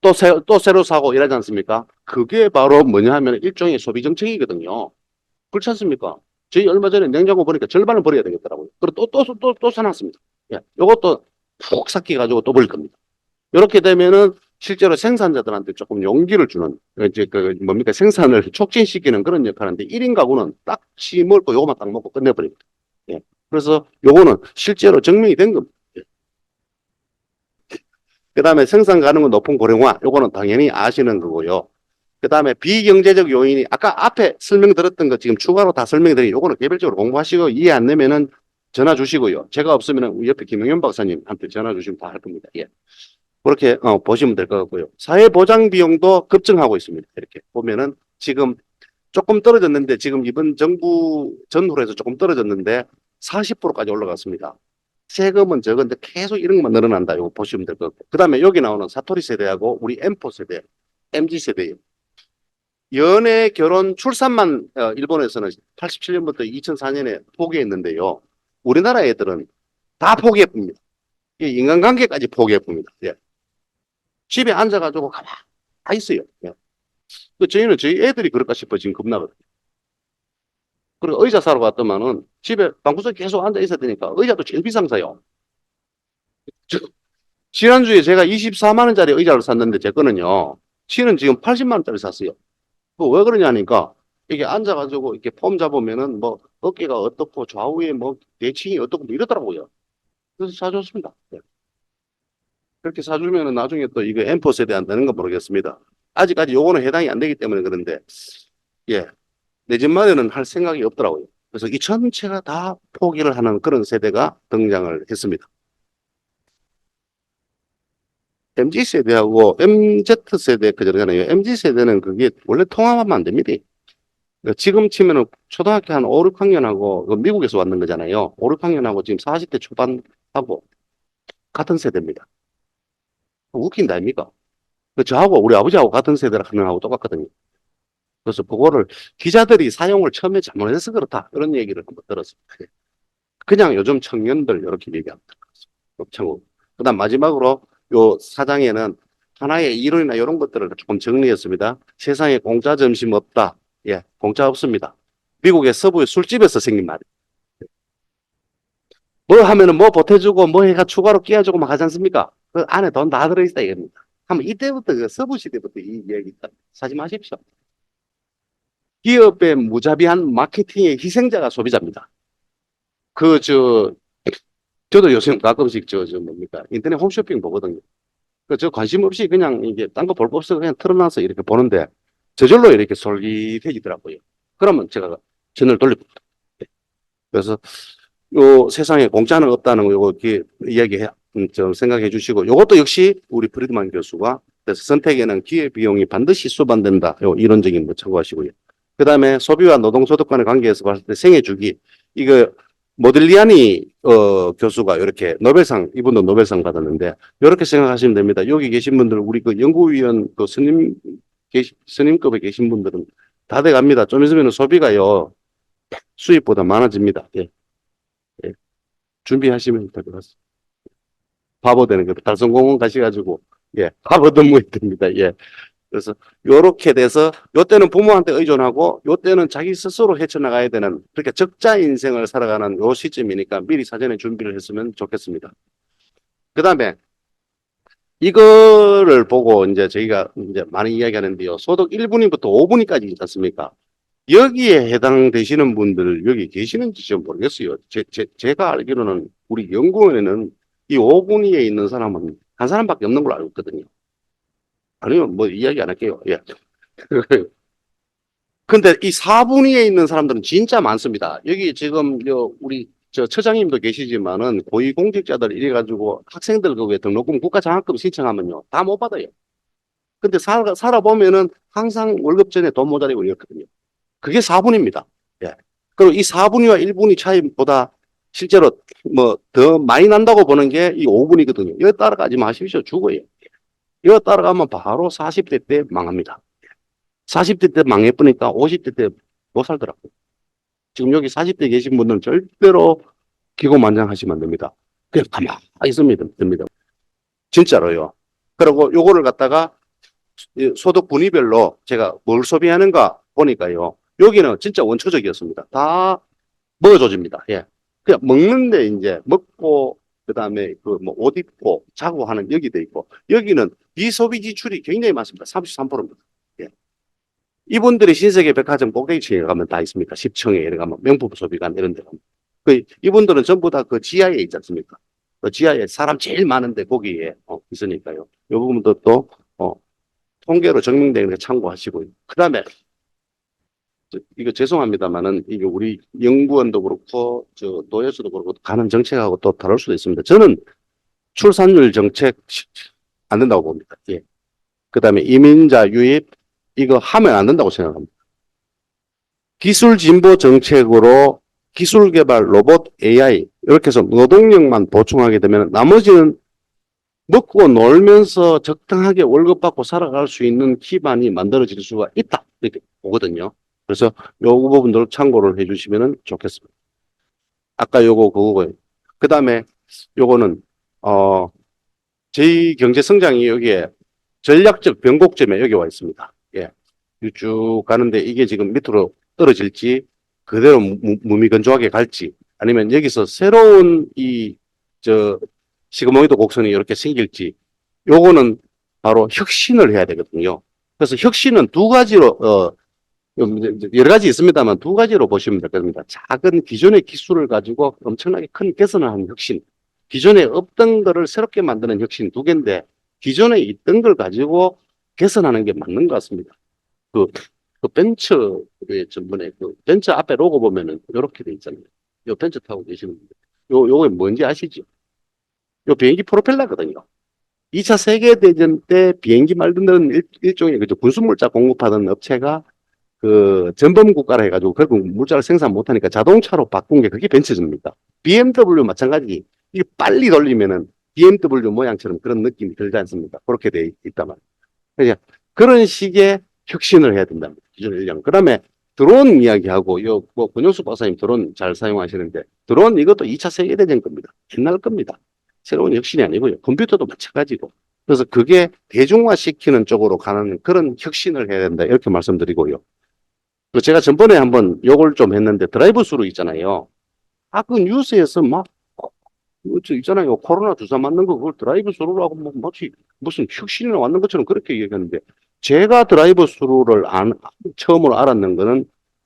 또 새로 사고 이러지 않습니까? 그게 바로 뭐냐 하면 일종의 소비 정책이거든요. 그렇지 않습니까? 저희 얼마 전에 냉장고 보니까 절반을 버려야 되겠더라고요. 그리고 또 사놨습니다. 예, 요것도 푹 삭혀가지고 또 버릴 겁니다. 이렇게 되면은 실제로 생산자들한테 조금 용기를 주는, 이제 뭡니까, 생산을 촉진시키는 그런 역할인데, 1인 가구는 딱 먹고 요거만 딱 먹고 끝내버립니다. 예. 그래서 요거는 실제로 증명이 된 겁니다. 예. 그 다음에 생산 가능은 높은 고령화, 요거는 당연히 아시는 거고요. 그 다음에 비경제적 요인이 아까 앞에 설명드렸던 거 지금 추가로 다 설명드린 요거는 개별적으로 공부하시고 이해 안 되면은 전화 주시고요. 제가 없으면은 옆에 김영현 박사님한테 전화 주시면 다 할 겁니다. 예. 그렇게 보시면 될 것 같고요. 사회보장 비용도 급증하고 있습니다. 이렇게 보면은 지금 조금 떨어졌는데 지금 이번 정부 전후로 해서 조금 떨어졌는데 40%까지 올라갔습니다. 세금은 적은데 계속 이런 것만 늘어난다. 이거 보시면 될 것 같고. 그 다음에 여기 나오는 사토리 세대하고 우리 M4 세대, MZ 세대예요. 연애, 결혼, 출산만 일본에서는 87년부터 2004년에 포기했는데요. 우리나라 애들은 다 포기해봅니다. 인간관계까지 포기해봅니다. 예. 집에 앉아가지고 가만히 다 있어요. 예. 저희는 저희 애들이 그럴까 싶어 지금 겁나거든요. 그리고 의자 사러 갔더만은 집에 방구석에 계속 앉아 있어야 되니까 의자도 제일 비싼 사요. 지난주에 제가 24만 원짜리 의자를 샀는데 제 거는요. 치는 지금 80만 원짜리 샀어요. 왜 그러냐니까 이게 앉아가지고 이렇게 폼 잡으면은 뭐 어깨가 어떻고 좌우에 뭐 대칭이 어떻고 뭐 이러더라고요. 그래서 사줬습니다. 네. 그렇게 사주면은 나중에 또 이거 엠포 세대 안 되는 거 모르겠습니다. 아직까지 요거는 해당이 안 되기 때문에 그런데 예. 내 집 마련은 할 생각이 없더라고요. 그래서 이 전체가 다 포기를 하는 그런 세대가 등장을 했습니다. MZ 세대하고 MZ 세대 그러잖아요. MZ 세대는 그게 원래 통합하면 안 됩니다. 그러니까 지금 치면은 초등학교 한 5, 6학년하고 미국에서 왔는 거잖아요. 5, 6학년하고 지금 40대 초반하고 같은 세대입니다. 웃긴다 아닙니까? 저하고 우리 아버지하고 같은 세대라 하는 하고 똑같거든요. 그래서 그거를 기자들이 사용을 처음에 잘못해서 그렇다. 그런 얘기를 한번 들었습니다. 그냥 요즘 청년들 이렇게 얘기합니다. 참고. 그다음 마지막으로 요 사장에는 하나의 이론이나 이런 것들을 조금 정리했습니다. 세상에 공짜 점심 없다. 예, 공짜 없습니다. 미국의 서부의 술집에서 생긴 말이에요. 뭐 하면은 뭐 보태주고 뭐 해가 추가로 끼워주고 막 하지 않습니까? 그 안에 돈 다 들어있다 이겁니다. 하면 이때부터 그 서부 시대부터 이 이야기 사지 마십시오. 기업의 무자비한 마케팅의 희생자가 소비자입니다. 그, 저도 요즘 가끔씩 뭡니까? 인터넷 홈쇼핑 보거든요. 저 관심 없이 그냥 이게 딴 거 볼 거 없어 그냥 틀어놔서 이렇게 보는데 저절로 이렇게 솔깃해지더라고요. 그러면 제가 채널 돌립니다. 그래서 요 세상에 공짜는 없다는 거 요거 이야기 좀 생각해 주시고 요것도 역시 우리 프리드만 교수가 그래서 선택에는 기회 비용이 반드시 수반된다. 요 이론적인 거 참고하시고요. 그다음에 소비와 노동소득 간의 관계에서 봤을 때 생애 주기 이거 모딜리아니 교수가 이렇게 노벨상 이분도 노벨상 받았는데 이렇게 생각하시면 됩니다. 여기 계신 분들 우리 그 연구위원 그 스님급에 계신 분들은 다 돼갑니다. 좀 있으면 소비가요 수입보다 많아집니다. 예, 예. 준비하시면 될 것 같습니다. 바보 되는 거 달성공원 가셔가지고 예 바보 등무해 됩니다. 예. 그래서 요렇게 돼서 요때는 부모한테 의존하고 요때는 자기 스스로 헤쳐나가야 되는 그렇게 적자 인생을 살아가는 요 시점이니까 미리 사전에 준비를 했으면 좋겠습니다. 그 다음에 이거를 보고 이제 저희가 이제 많이 이야기하는데요. 소득 1분위부터 5분위까지 있지 않습니까? 여기에 해당되시는 분들 여기 계시는지 좀 모르겠어요. 제가 알기로는 우리 연구원에는 이 5분위에 있는 사람은 한 사람밖에 없는 걸로 알고 있거든요. 아니면 뭐 이야기 안 할게요. 예. 근데 이 4분위에 있는 사람들은 진짜 많습니다. 여기 지금 우리 처장님도 계시지만은 고위공직자들 이래가지고 학생들 그게 등록금 국가장학금 신청하면요 다 못 받아요. 근데 살아보면은 항상 월급 전에 돈 모자리고 이렇거든요. 그게 4분입니다. 예. 그리고 이 4분위와 1분위 차이보다 실제로 뭐 더 많이 난다고 보는 게 이 5분이거든요. 이거 따라가지 마십시오. 죽어요. 이거 따라가면 바로 40대 때 망합니다. 40대 때 망해버니까 50대 때 못 살더라고요. 지금 여기 40대 계신 분들은 절대로 기고만장하시면 안 됩니다. 그냥 가만히 있으면 됩니다. 진짜로요. 그리고 요거를 갖다가 소득 분위별로 제가 뭘 소비하는가 보니까요. 여기는 진짜 원초적이었습니다. 다 먹어줘집니다. 예. 그냥 먹는데 이제 먹고 그다음에 그 뭐 옷 입고 자고 하는 여기 돼 있고 여기는 비소비 지출이 굉장히 많습니다. 33%입니다. 예. 이분들이 신세계 백화점 꼭대기층에 가면 다 있습니까? 10층에 이래 가면 명품 소비관 이런 데 가면 이분들은 전부 다 그 지하에 있지 않습니까? 그 지하에 사람 제일 많은데 거기에 있으니까요. 이 부분도 또 통계로 증명되는 거 참고하시고 그다음에 이거 죄송합니다만은 이게 우리 연구원도 그렇고 저 노예수도 그렇고 가는 정책하고 또 다를 수도 있습니다. 저는 출산율 정책 안 된다고 봅니다. 예. 그다음에 이민자 유입 이거 하면 안 된다고 생각합니다. 기술 진보 정책으로 기술 개발, 로봇, AI 이렇게 해서 노동력만 보충하게 되면 나머지는 먹고 놀면서 적당하게 월급 받고 살아갈 수 있는 기반이 만들어질 수가 있다 이렇게 보거든요. 그래서 요 부분들 참고를 해주시면 좋겠습니다. 아까 요거 그거고요. 그 다음에 요거는 저희 경제 성장이 여기에 전략적 변곡점에 여기 와 있습니다. 예, 쭉 가는데 이게 지금 밑으로 떨어질지 그대로 무미건조하게 갈지 아니면 여기서 새로운 시그모이드 곡선이 이렇게 생길지 요거는 바로 혁신을 해야 되거든요. 그래서 혁신은 두 가지로 여러 가지 있습니다만 두 가지로 보시면 될 겁니다. 작은 기존의 기술을 가지고 엄청나게 큰 개선을 하는 혁신, 기존에 없던 거를 새롭게 만드는 혁신 두 개인데 기존에 있던 걸 가지고 개선하는 게 맞는 것 같습니다. 그 벤처의 전번에 그 벤처 앞에 로고 보면은 이렇게 돼 있잖아요. 요 벤처 타고 계시는 분들. 요게 뭔지 아시죠? 요 비행기 프로펠러거든요. 2차 세계대전 때 비행기 만드는 일종의 그죠 군수물자 공급하던 업체가 그 전범 국가라 해가지고 결국 물자를 생산 못하니까 자동차로 바꾼 게 그게 벤처입니다. BMW 마찬가지. 이게 빨리 돌리면은 BMW 모양처럼 그런 느낌이 들지 않습니까? 그렇게 돼 있단 말이에요. 그러니까 그런 식의 혁신을 해야 된답니다. 기존 인력. 그 다음에 드론 이야기하고, 뭐, 권영수 박사님 드론 잘 사용하시는데, 드론 이것도 2차 세계대전 겁니다. 옛날 겁니다. 새로운 혁신이 아니고요. 컴퓨터도 마찬가지고. 그래서 그게 대중화시키는 쪽으로 가는 그런 혁신을 해야 된다. 이렇게 말씀드리고요. 그 제가 전번에 한번 욕을 좀 했는데 드라이브 스루 있잖아요. 아, 그 뉴스에서 막, 저 있잖아요. 코로나 주사 맞는 거 그걸 드라이브 스루라고 뭐 마치 무슨 혁신이 왔는 것처럼 그렇게 얘기했는데 제가 드라이브 스루를 처음으로 알았는 거는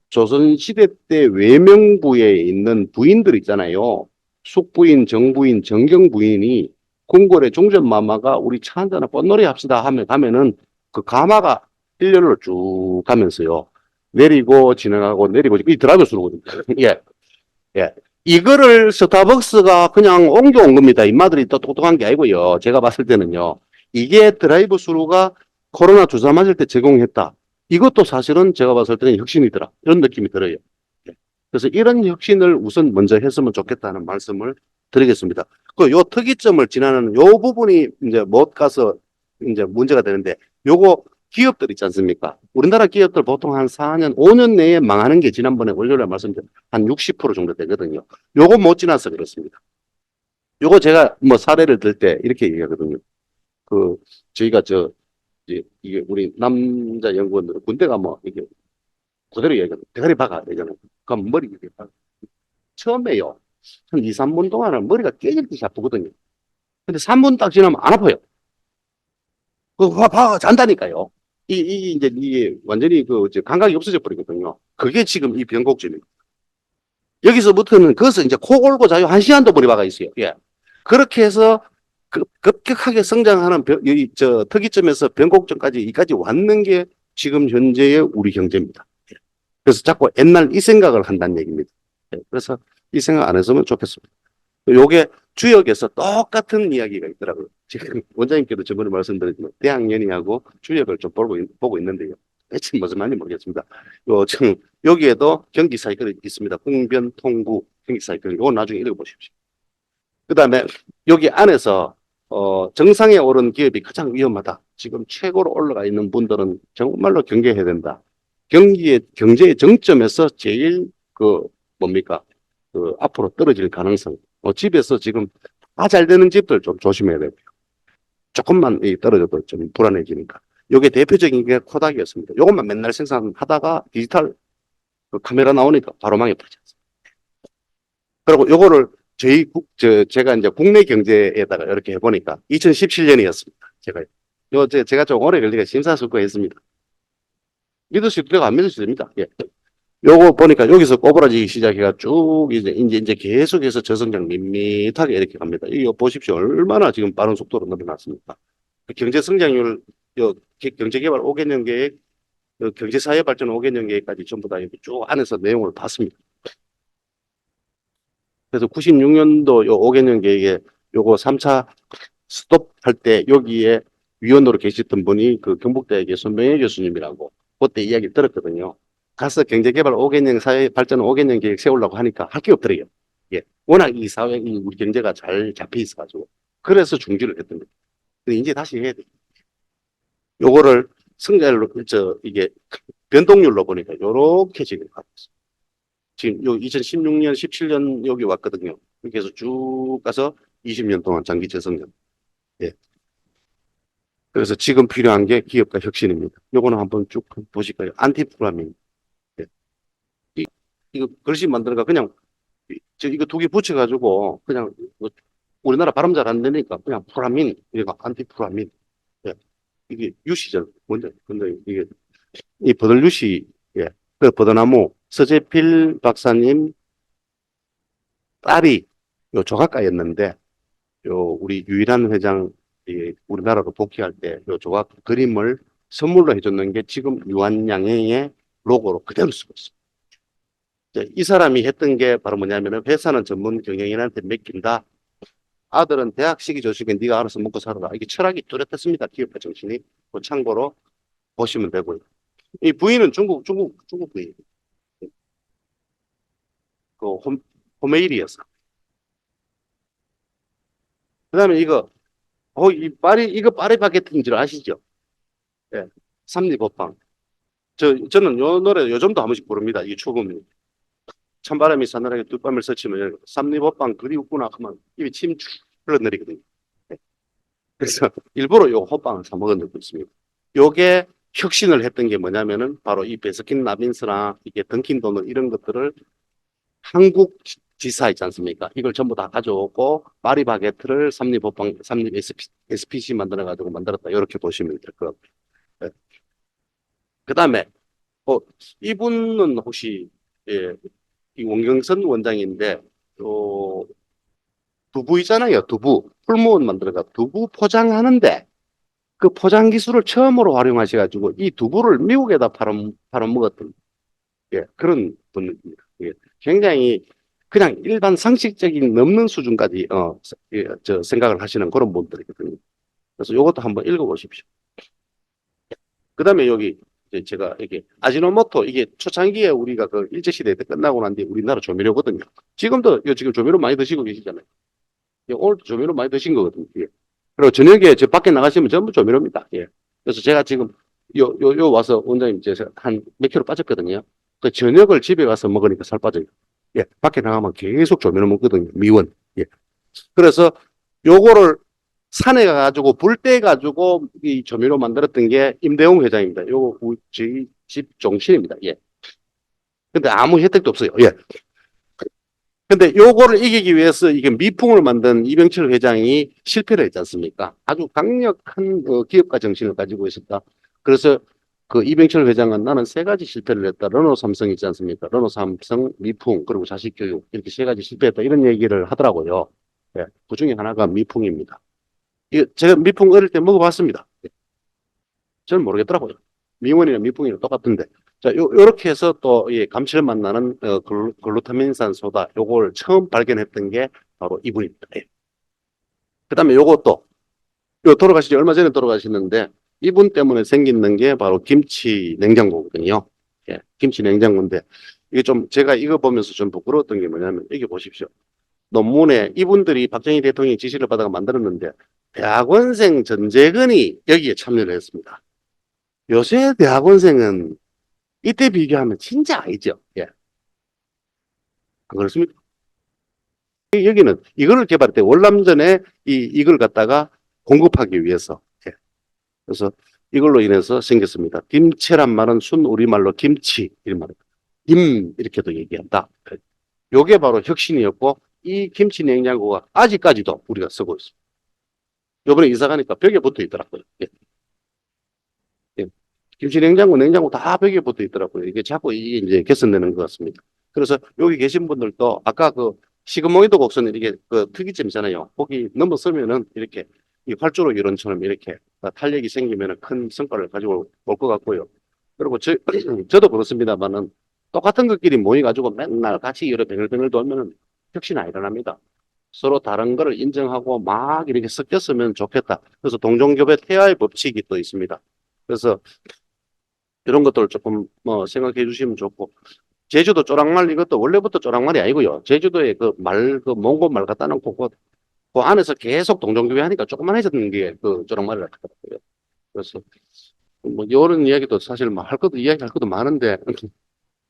조선시대 때 외명부에 있는 부인들 있잖아요. 숙부인, 정부인, 정경부인이 궁궐의 종전마마가 우리 차 한잔 꽃놀이 합시다 하면 가면은 그 가마가 일렬로 쭉 가면서요. 내리고 지나가고 내리고 이 드라이브 스루거든요. 예. 예. 이거를 스타벅스가 그냥 옮겨온 겁니다. 인마들이 또 똑똑한 게 아니고요. 제가 봤을 때는요. 이게 드라이브 스루가 코로나 주사 맞을 때 제공했다. 이것도 사실은 제가 봤을 때는 혁신이더라. 이런 느낌이 들어요. 예. 그래서 이런 혁신을 우선 먼저 했으면 좋겠다는 말씀을 드리겠습니다. 그 요 특이점을 지나는 요 부분이 이제 못 가서 이제 문제가 되는데 요거 기업들 있지 않습니까? 우리나라 기업들 보통 한 4년, 5년 내에 망하는 게 지난번에 월요일에 말씀드린 한 60% 정도 되거든요. 요거 못 지나서 그렇습니다. 요거 제가 뭐 사례를 들 때 이렇게 얘기하거든요. 그, 저희가 이게 우리 남자 연구원들은 군대가 뭐, 이게 그대로 얘기하거든요. 대가리 박아, 얘기하는 그럼 머리 이렇게 박아. 처음에요. 한 2, 3분 동안은 머리가 깨질 듯이 아프거든요. 근데 3분 딱 지나면 안 아파요. 잔다니까요. 이제 이게 완전히 이제 감각이 없어져 버리거든요. 그게 지금 이 변곡점입니다. 여기서부터는 그것은 이제 코 골고 자요 한 시간도 머리 박아 있어요. 예. 그렇게 해서 급격하게 성장하는 특이점에서 변곡점까지 이까지 왔는 게 지금 현재의 우리 경제입니다. 예. 그래서 자꾸 옛날 이 생각을 한다는 얘기입니다. 예. 그래서 이 생각 안 했으면 좋겠습니다. 요게 주역에서 똑같은 이야기가 있더라고요. 지금 원장님께도 저번에 말씀드렸지만 대학연희하고 주역을 좀 보고 있는데요. 대체 무슨 말인지 모르겠습니다. 지금 여기에도 경기 사이클이 있습니다. 궁변, 통구, 경기 사이클. 이거 나중에 읽어보십시오. 그 다음에 여기 안에서 정상에 오른 기업이 가장 위험하다. 지금 최고로 올라가 있는 분들은 정말로 경계해야 된다. 경제의 정점에서 제일 뭡니까? 앞으로 떨어질 가능성. 집에서 지금 다 잘 되는 집들 좀 조심해야 되고요. 조금만 떨어져도 좀 불안해지니까. 요게 대표적인 게 코닥이었습니다. 요것만 맨날 생산하다가 디지털 카메라 나오니까 바로 망해버리지 않습니까? 그리고 요거를 제가 이제 국내 경제에다가 이렇게 해보니까 2017년이었습니다. 제가 좀 오래 걸리게 심사숙고했습니다. 믿을 수 있도록 안 믿을 수 있습니다. 예. 요거 보니까 여기서 꼬부라지기 시작해가 쭉 이제 계속해서 저성장 밋밋하게 이렇게 갑니다. 이거 보십시오. 얼마나 지금 빠른 속도로 늘어났습니까? 경제 성장률, 경제개발 5개년 계획, 경제사회 발전 5개년 계획까지 전부 다 여기 쭉 안에서 내용을 봤습니다. 그래서 96년도 요 5개년 계획에 요거 3차 스톱할 때 여기에 위원으로 계셨던 분이 그 경북대학의 손병혜 교수님이라고 그때 이야기 들었거든요. 가서 경제개발 5개년 사회 발전 5개년 계획 세우려고 하니까 할 게 없더래요. 예. 워낙 우리 경제가 잘 잡혀 있어가지고. 그래서 중지를 했던 거예요. 근데 이제 다시 해야 돼. 요거를 성장률로, 이게 변동률로 보니까 요렇게 지금 가고 있어요. 지금 요 2016년, 17년 여기 왔거든요. 이렇게 해서 쭉 가서 20년 동안 장기 재성장. 예. 그래서 지금 필요한 게 기업가 혁신입니다. 요거는 한번 쭉 보실까요? 안티프라민. 예. 이거 글씨 만드는가 그냥 이거 두 개 붙여가지고 그냥 뭐 우리나라 발음 잘 안 되니까 그냥 프라민 이거 안티프라민. 예. 이게 유시죠. 뭔지 근데 이게 이 버들유시 예. 그 버드나무 서재필 박사님 딸이 요 조각가였는데 요 우리 유일한 회장 우리나라로 복귀할 때 요 조각 그림을 선물로 해줬는 게 지금 유한양행의 로고로 그대로 쓰고 있어요. 이 사람이 했던 게 바로 뭐냐면은 회사는 전문 경영인한테 맡긴다. 아들은 대학 시기 조식에 네가 알아서 먹고 살아라. 이게 철학이 뚜렷했습니다. 기업가 정신이. 그 참고로 보시면 되고요. 이 부인은 중국 부인. 그 호메일이었어. 그 다음에 이거 파리바게트인 줄 아시죠? 예. 삼리법방. 저는 요 노래 요즘도 한 번씩 부릅니다. 이 초급이. 찬바람이 서늘하게 뚝밤을 스치면 삼리법방 그리 웃구나 하면 입이 침 흘러내리거든요. 예. 그래서 일부러 요 호빵을 사 먹은 적도 있습니다. 요게 혁신을 했던 게 뭐냐면은 바로 이 베스킨 라빈스나 이게 던킨 도넛 이런 것들을 한국 지사 있지 않습니까? 이걸 전부 다 가져오고 파리바게트를 삼립 SPC 만들어 가지고 만들었다. 이렇게 보시면 될 것 같아요. 그다음에 이분은 혹시 예, 이 원경선 원장인데 두부 있잖아요. 두부 풀무원 만들어가 두부 포장하는데 그 포장 기술을 처음으로 활용하셔가지고 이 두부를 미국에다 팔아먹었던 그런 분입니다. 굉장히 그냥 일반 상식적인 넘는 수준까지 생각을 하시는 그런 분들이거든요. 그래서 이것도 한번 읽어보십시오. 그다음에 여기 이제 제가 이게 아지노모토 이게 초창기에 우리가 그 일제시대 때 끝나고 난 뒤에 우리나라 조미료거든요. 지금도 지금 조미료 많이 드시고 계시잖아요. 오늘도 조미료 많이 드신 거거든요. 그리고 저녁에 저 밖에 나가시면 전부 조미료입니다. 그래서 제가 지금 요 와서 원장님 제가 한 몇 킬로 빠졌거든요. 그 저녁을 집에 가서 먹으니까 살 빠져요. 밖에 나가면 계속 조미료 먹거든요. 미원. 그래서 요거를 산에 가가지고 불 때 가지고 이 조미료 만들었던 게 임대용 회장입니다. 요거 저희 집 종신입니다. 근데 아무 혜택도 없어요. 근데 요거를 이기기 위해서 이게 미풍을 만든 이병철 회장이 실패를 했지 않습니까? 아주 강력한 기업가 정신을 가지고 있었다. 그래서 그 이병철 회장은 나는 세 가지 실패를 했다. 르노 삼성 있지 않습니까? 르노 삼성, 미풍, 그리고 자식 교육 이렇게 세 가지 실패했다. 이런 얘기를 하더라고요. 그 중에 하나가 미풍입니다. 제가 미풍 어릴 때 먹어봤습니다. 저는 모르겠더라고요. 미원이나 미풍이나 똑같은데. 자, 요렇게 해서 또, 감칠맛 나는, 글루타민산 소다, 요걸 처음 발견했던 게 바로 이분입니다. 그 다음에 요것도, 돌아가시지, 얼마 전에 돌아가시는데, 이분 때문에 생기는 게 바로 김치 냉장고거든요. 김치 냉장고인데, 이게 좀, 제가 이거 보면서 좀 부끄러웠던 게 뭐냐면, 이게 보십시오. 논문에 이분들이 박정희 대통령이 지시를 받아가 만들었는데, 대학원생 전재근이 여기에 참여를 했습니다. 요새 대학원생은 이때 비교하면 진짜 아니죠. 안 그렇습니까? 여기는 이거를 개발할 때 월남전에 이걸 갖다가 공급하기 위해서. 그래서 이걸로 인해서 생겼습니다. 김치란 말은 순 우리말로 김치, 이런 말입니다. 김, 이렇게도 얘기한다. 요게 바로 혁신이었고, 이 김치 냉장고가 아직까지도 우리가 쓰고 있습니다. 요번에 이사 가니까 벽에 붙어 있더라고요. 예. 김치 냉장고 다 벽에 붙어 있더라고요. 이게 자꾸 이게 이제 개선되는 것 같습니다. 그래서 여기 계신 분들도 아까 그 시그모이드 곡선은 이게 그 특이점이잖아요. 거기 넘어서면은 이렇게 이 활주로 이론처럼 이렇게 탄력이 생기면은 큰 성과를 가지고 올 것 같고요. 그리고 저도 그렇습니다만은 똑같은 것끼리 모여가지고 맨날 같이 여러 뱅글뱅글 돌면은 혁신이 안 일어납니다. 서로 다른 거를 인정하고 막 이렇게 섞였으면 좋겠다. 그래서 동종교배 태화의 법칙이 또 있습니다. 그래서 이런 것들을 조금 뭐 생각해 주시면 좋고 제주도 쪼랑말 이것도 원래부터 쪼랑말이 아니고요. 제주도에 그 그 몽고 말 갖다 놓고 그 안에서 계속 동종교배 하니까 조그만해졌는 게 그 쪼랑말이라 하더라고요. 그래서 뭐 이런 이야기도 사실 뭐 할 것도 이야기할 것도 많은데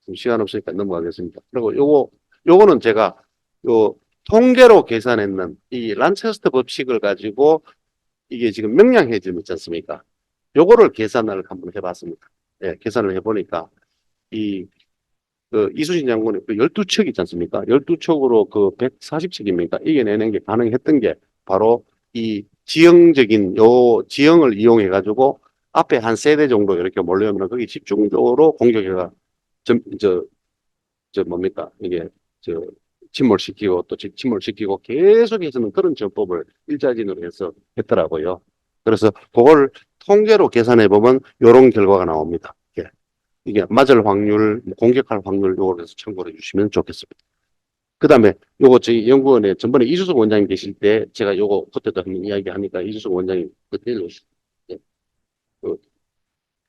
좀 시간 없으니까 넘어가겠습니다. 그리고 요거는 제가 요 통계로 계산했는 이 란체스터 법칙을 가지고 이게 지금 명량해짐 있지 않습니까? 요거를 계산을 한번 해봤습니다. 계산을 해보니까 이 이수진 장군의 그 12척 있지 않습니까? 12척으로 그 140척입니까? 이겨내는 게 가능했던 게 바로 이 지형적인 지형을 이용해 가지고 앞에 한 세대 정도 이렇게 몰려오면 거기 집중적으로 공격해가 뭡니까? 이게 저 침몰시키고 또 침몰시키고 계속해서는 그런 전법을 일자진으로 해서 했더라고요. 그래서 그걸 통계로 계산해 보면 이런 결과가 나옵니다. 이게 맞을 확률, 공격할 확률 요걸 해서 참고해 주시면 좋겠습니다. 그 다음에 요거 저희 연구원에 전번에 이수석 원장님 계실 때 제가 요거 그때도 한번 이야기하니까 이수석 원장님 그때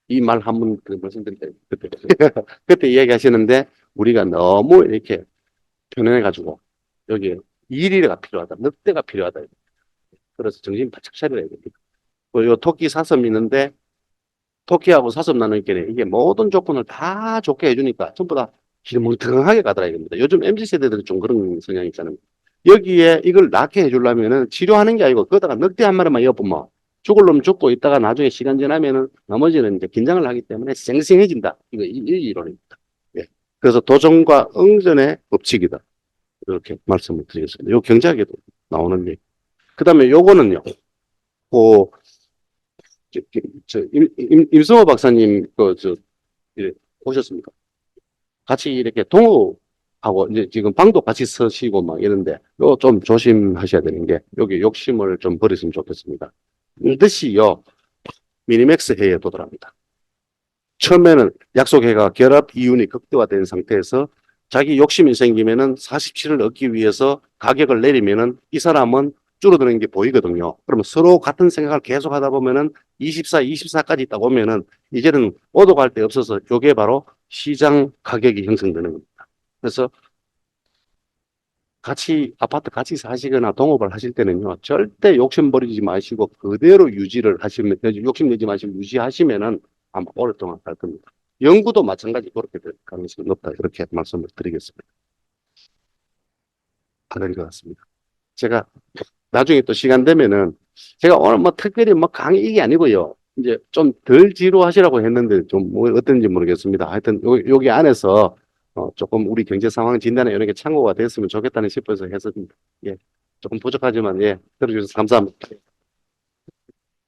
이 말 한번 말씀드릴까요? 그때 그때 이야기하시는데 우리가 너무 이렇게 편해가지고 여기 일이가 필요하다, 늑대가 필요하다. 그래서 정신 바짝 차려야 됩니다. 요 토끼 사슴 있는데 토끼하고 사슴 나누는 게 이게 모든 조건을 다 좋게 해주니까 전부 다 멍텅하게 가더라 이겁니다. 요즘 MZ 세대들은 좀 그런 성향이 있잖아요. 여기에 이걸 낫게 해주려면은 치료하는 게 아니고 거기다가 늑대 한 마리만 엿보면 죽을 놈 죽고 있다가 나중에 시간 지나면은 나머지는 이제 긴장을 하기 때문에 쌩쌩해진다. 이거 이 이론입니다. 예. 그래서 도전과 응전의 법칙이다. 이렇게 말씀을 드리겠습니다. 요 경제학에도 나오는 얘기. 그 다음에 요거는요, 그, 임성호 박사님, 예, 보셨습니까? 같이 이렇게 동호하고, 이제 지금 방도 같이 서시고 막 이런데, 요 좀 조심하셔야 되는 게, 여기 욕심을 좀 버리시면 좋겠습니다. 반드시요, 미니맥스 해에 도달합니다. 처음에는 약속해가 결합 이윤이 극대화된 상태에서 자기 욕심이 생기면은 47을 얻기 위해서 가격을 내리면은 이 사람은 줄어드는 게 보이거든요. 그러면 서로 같은 생각을 계속 하다 보면은 24까지 있다 보면은 이제는 오도 갈 데 없어서 이게 바로 시장 가격이 형성되는 겁니다. 그래서 같이 아파트 같이 사시거나 동업을 하실 때는요, 절대 욕심 버리지 마시고 그대로 유지를 하시면, 욕심 내지 마시고 유지하시면은 아마 오랫동안 갈 겁니다. 연구도 마찬가지 그렇게 될 가능성이 높다. 이렇게 말씀을 드리겠습니다. 다른 것 같습니다. 제가 나중에 또 시간 되면은 제가 오늘 뭐 특별히 뭐 강의 이게 아니고요. 이제 좀 덜 지루하시라고 했는데 좀 뭐 어떤지 모르겠습니다. 하여튼 여기 안에서 조금 우리 경제 상황 진단에 이런 게 참고가 됐으면 좋겠다는 싶어서 해서 예, 조금 부족하지만 예, 들어주셔서 감사합니다.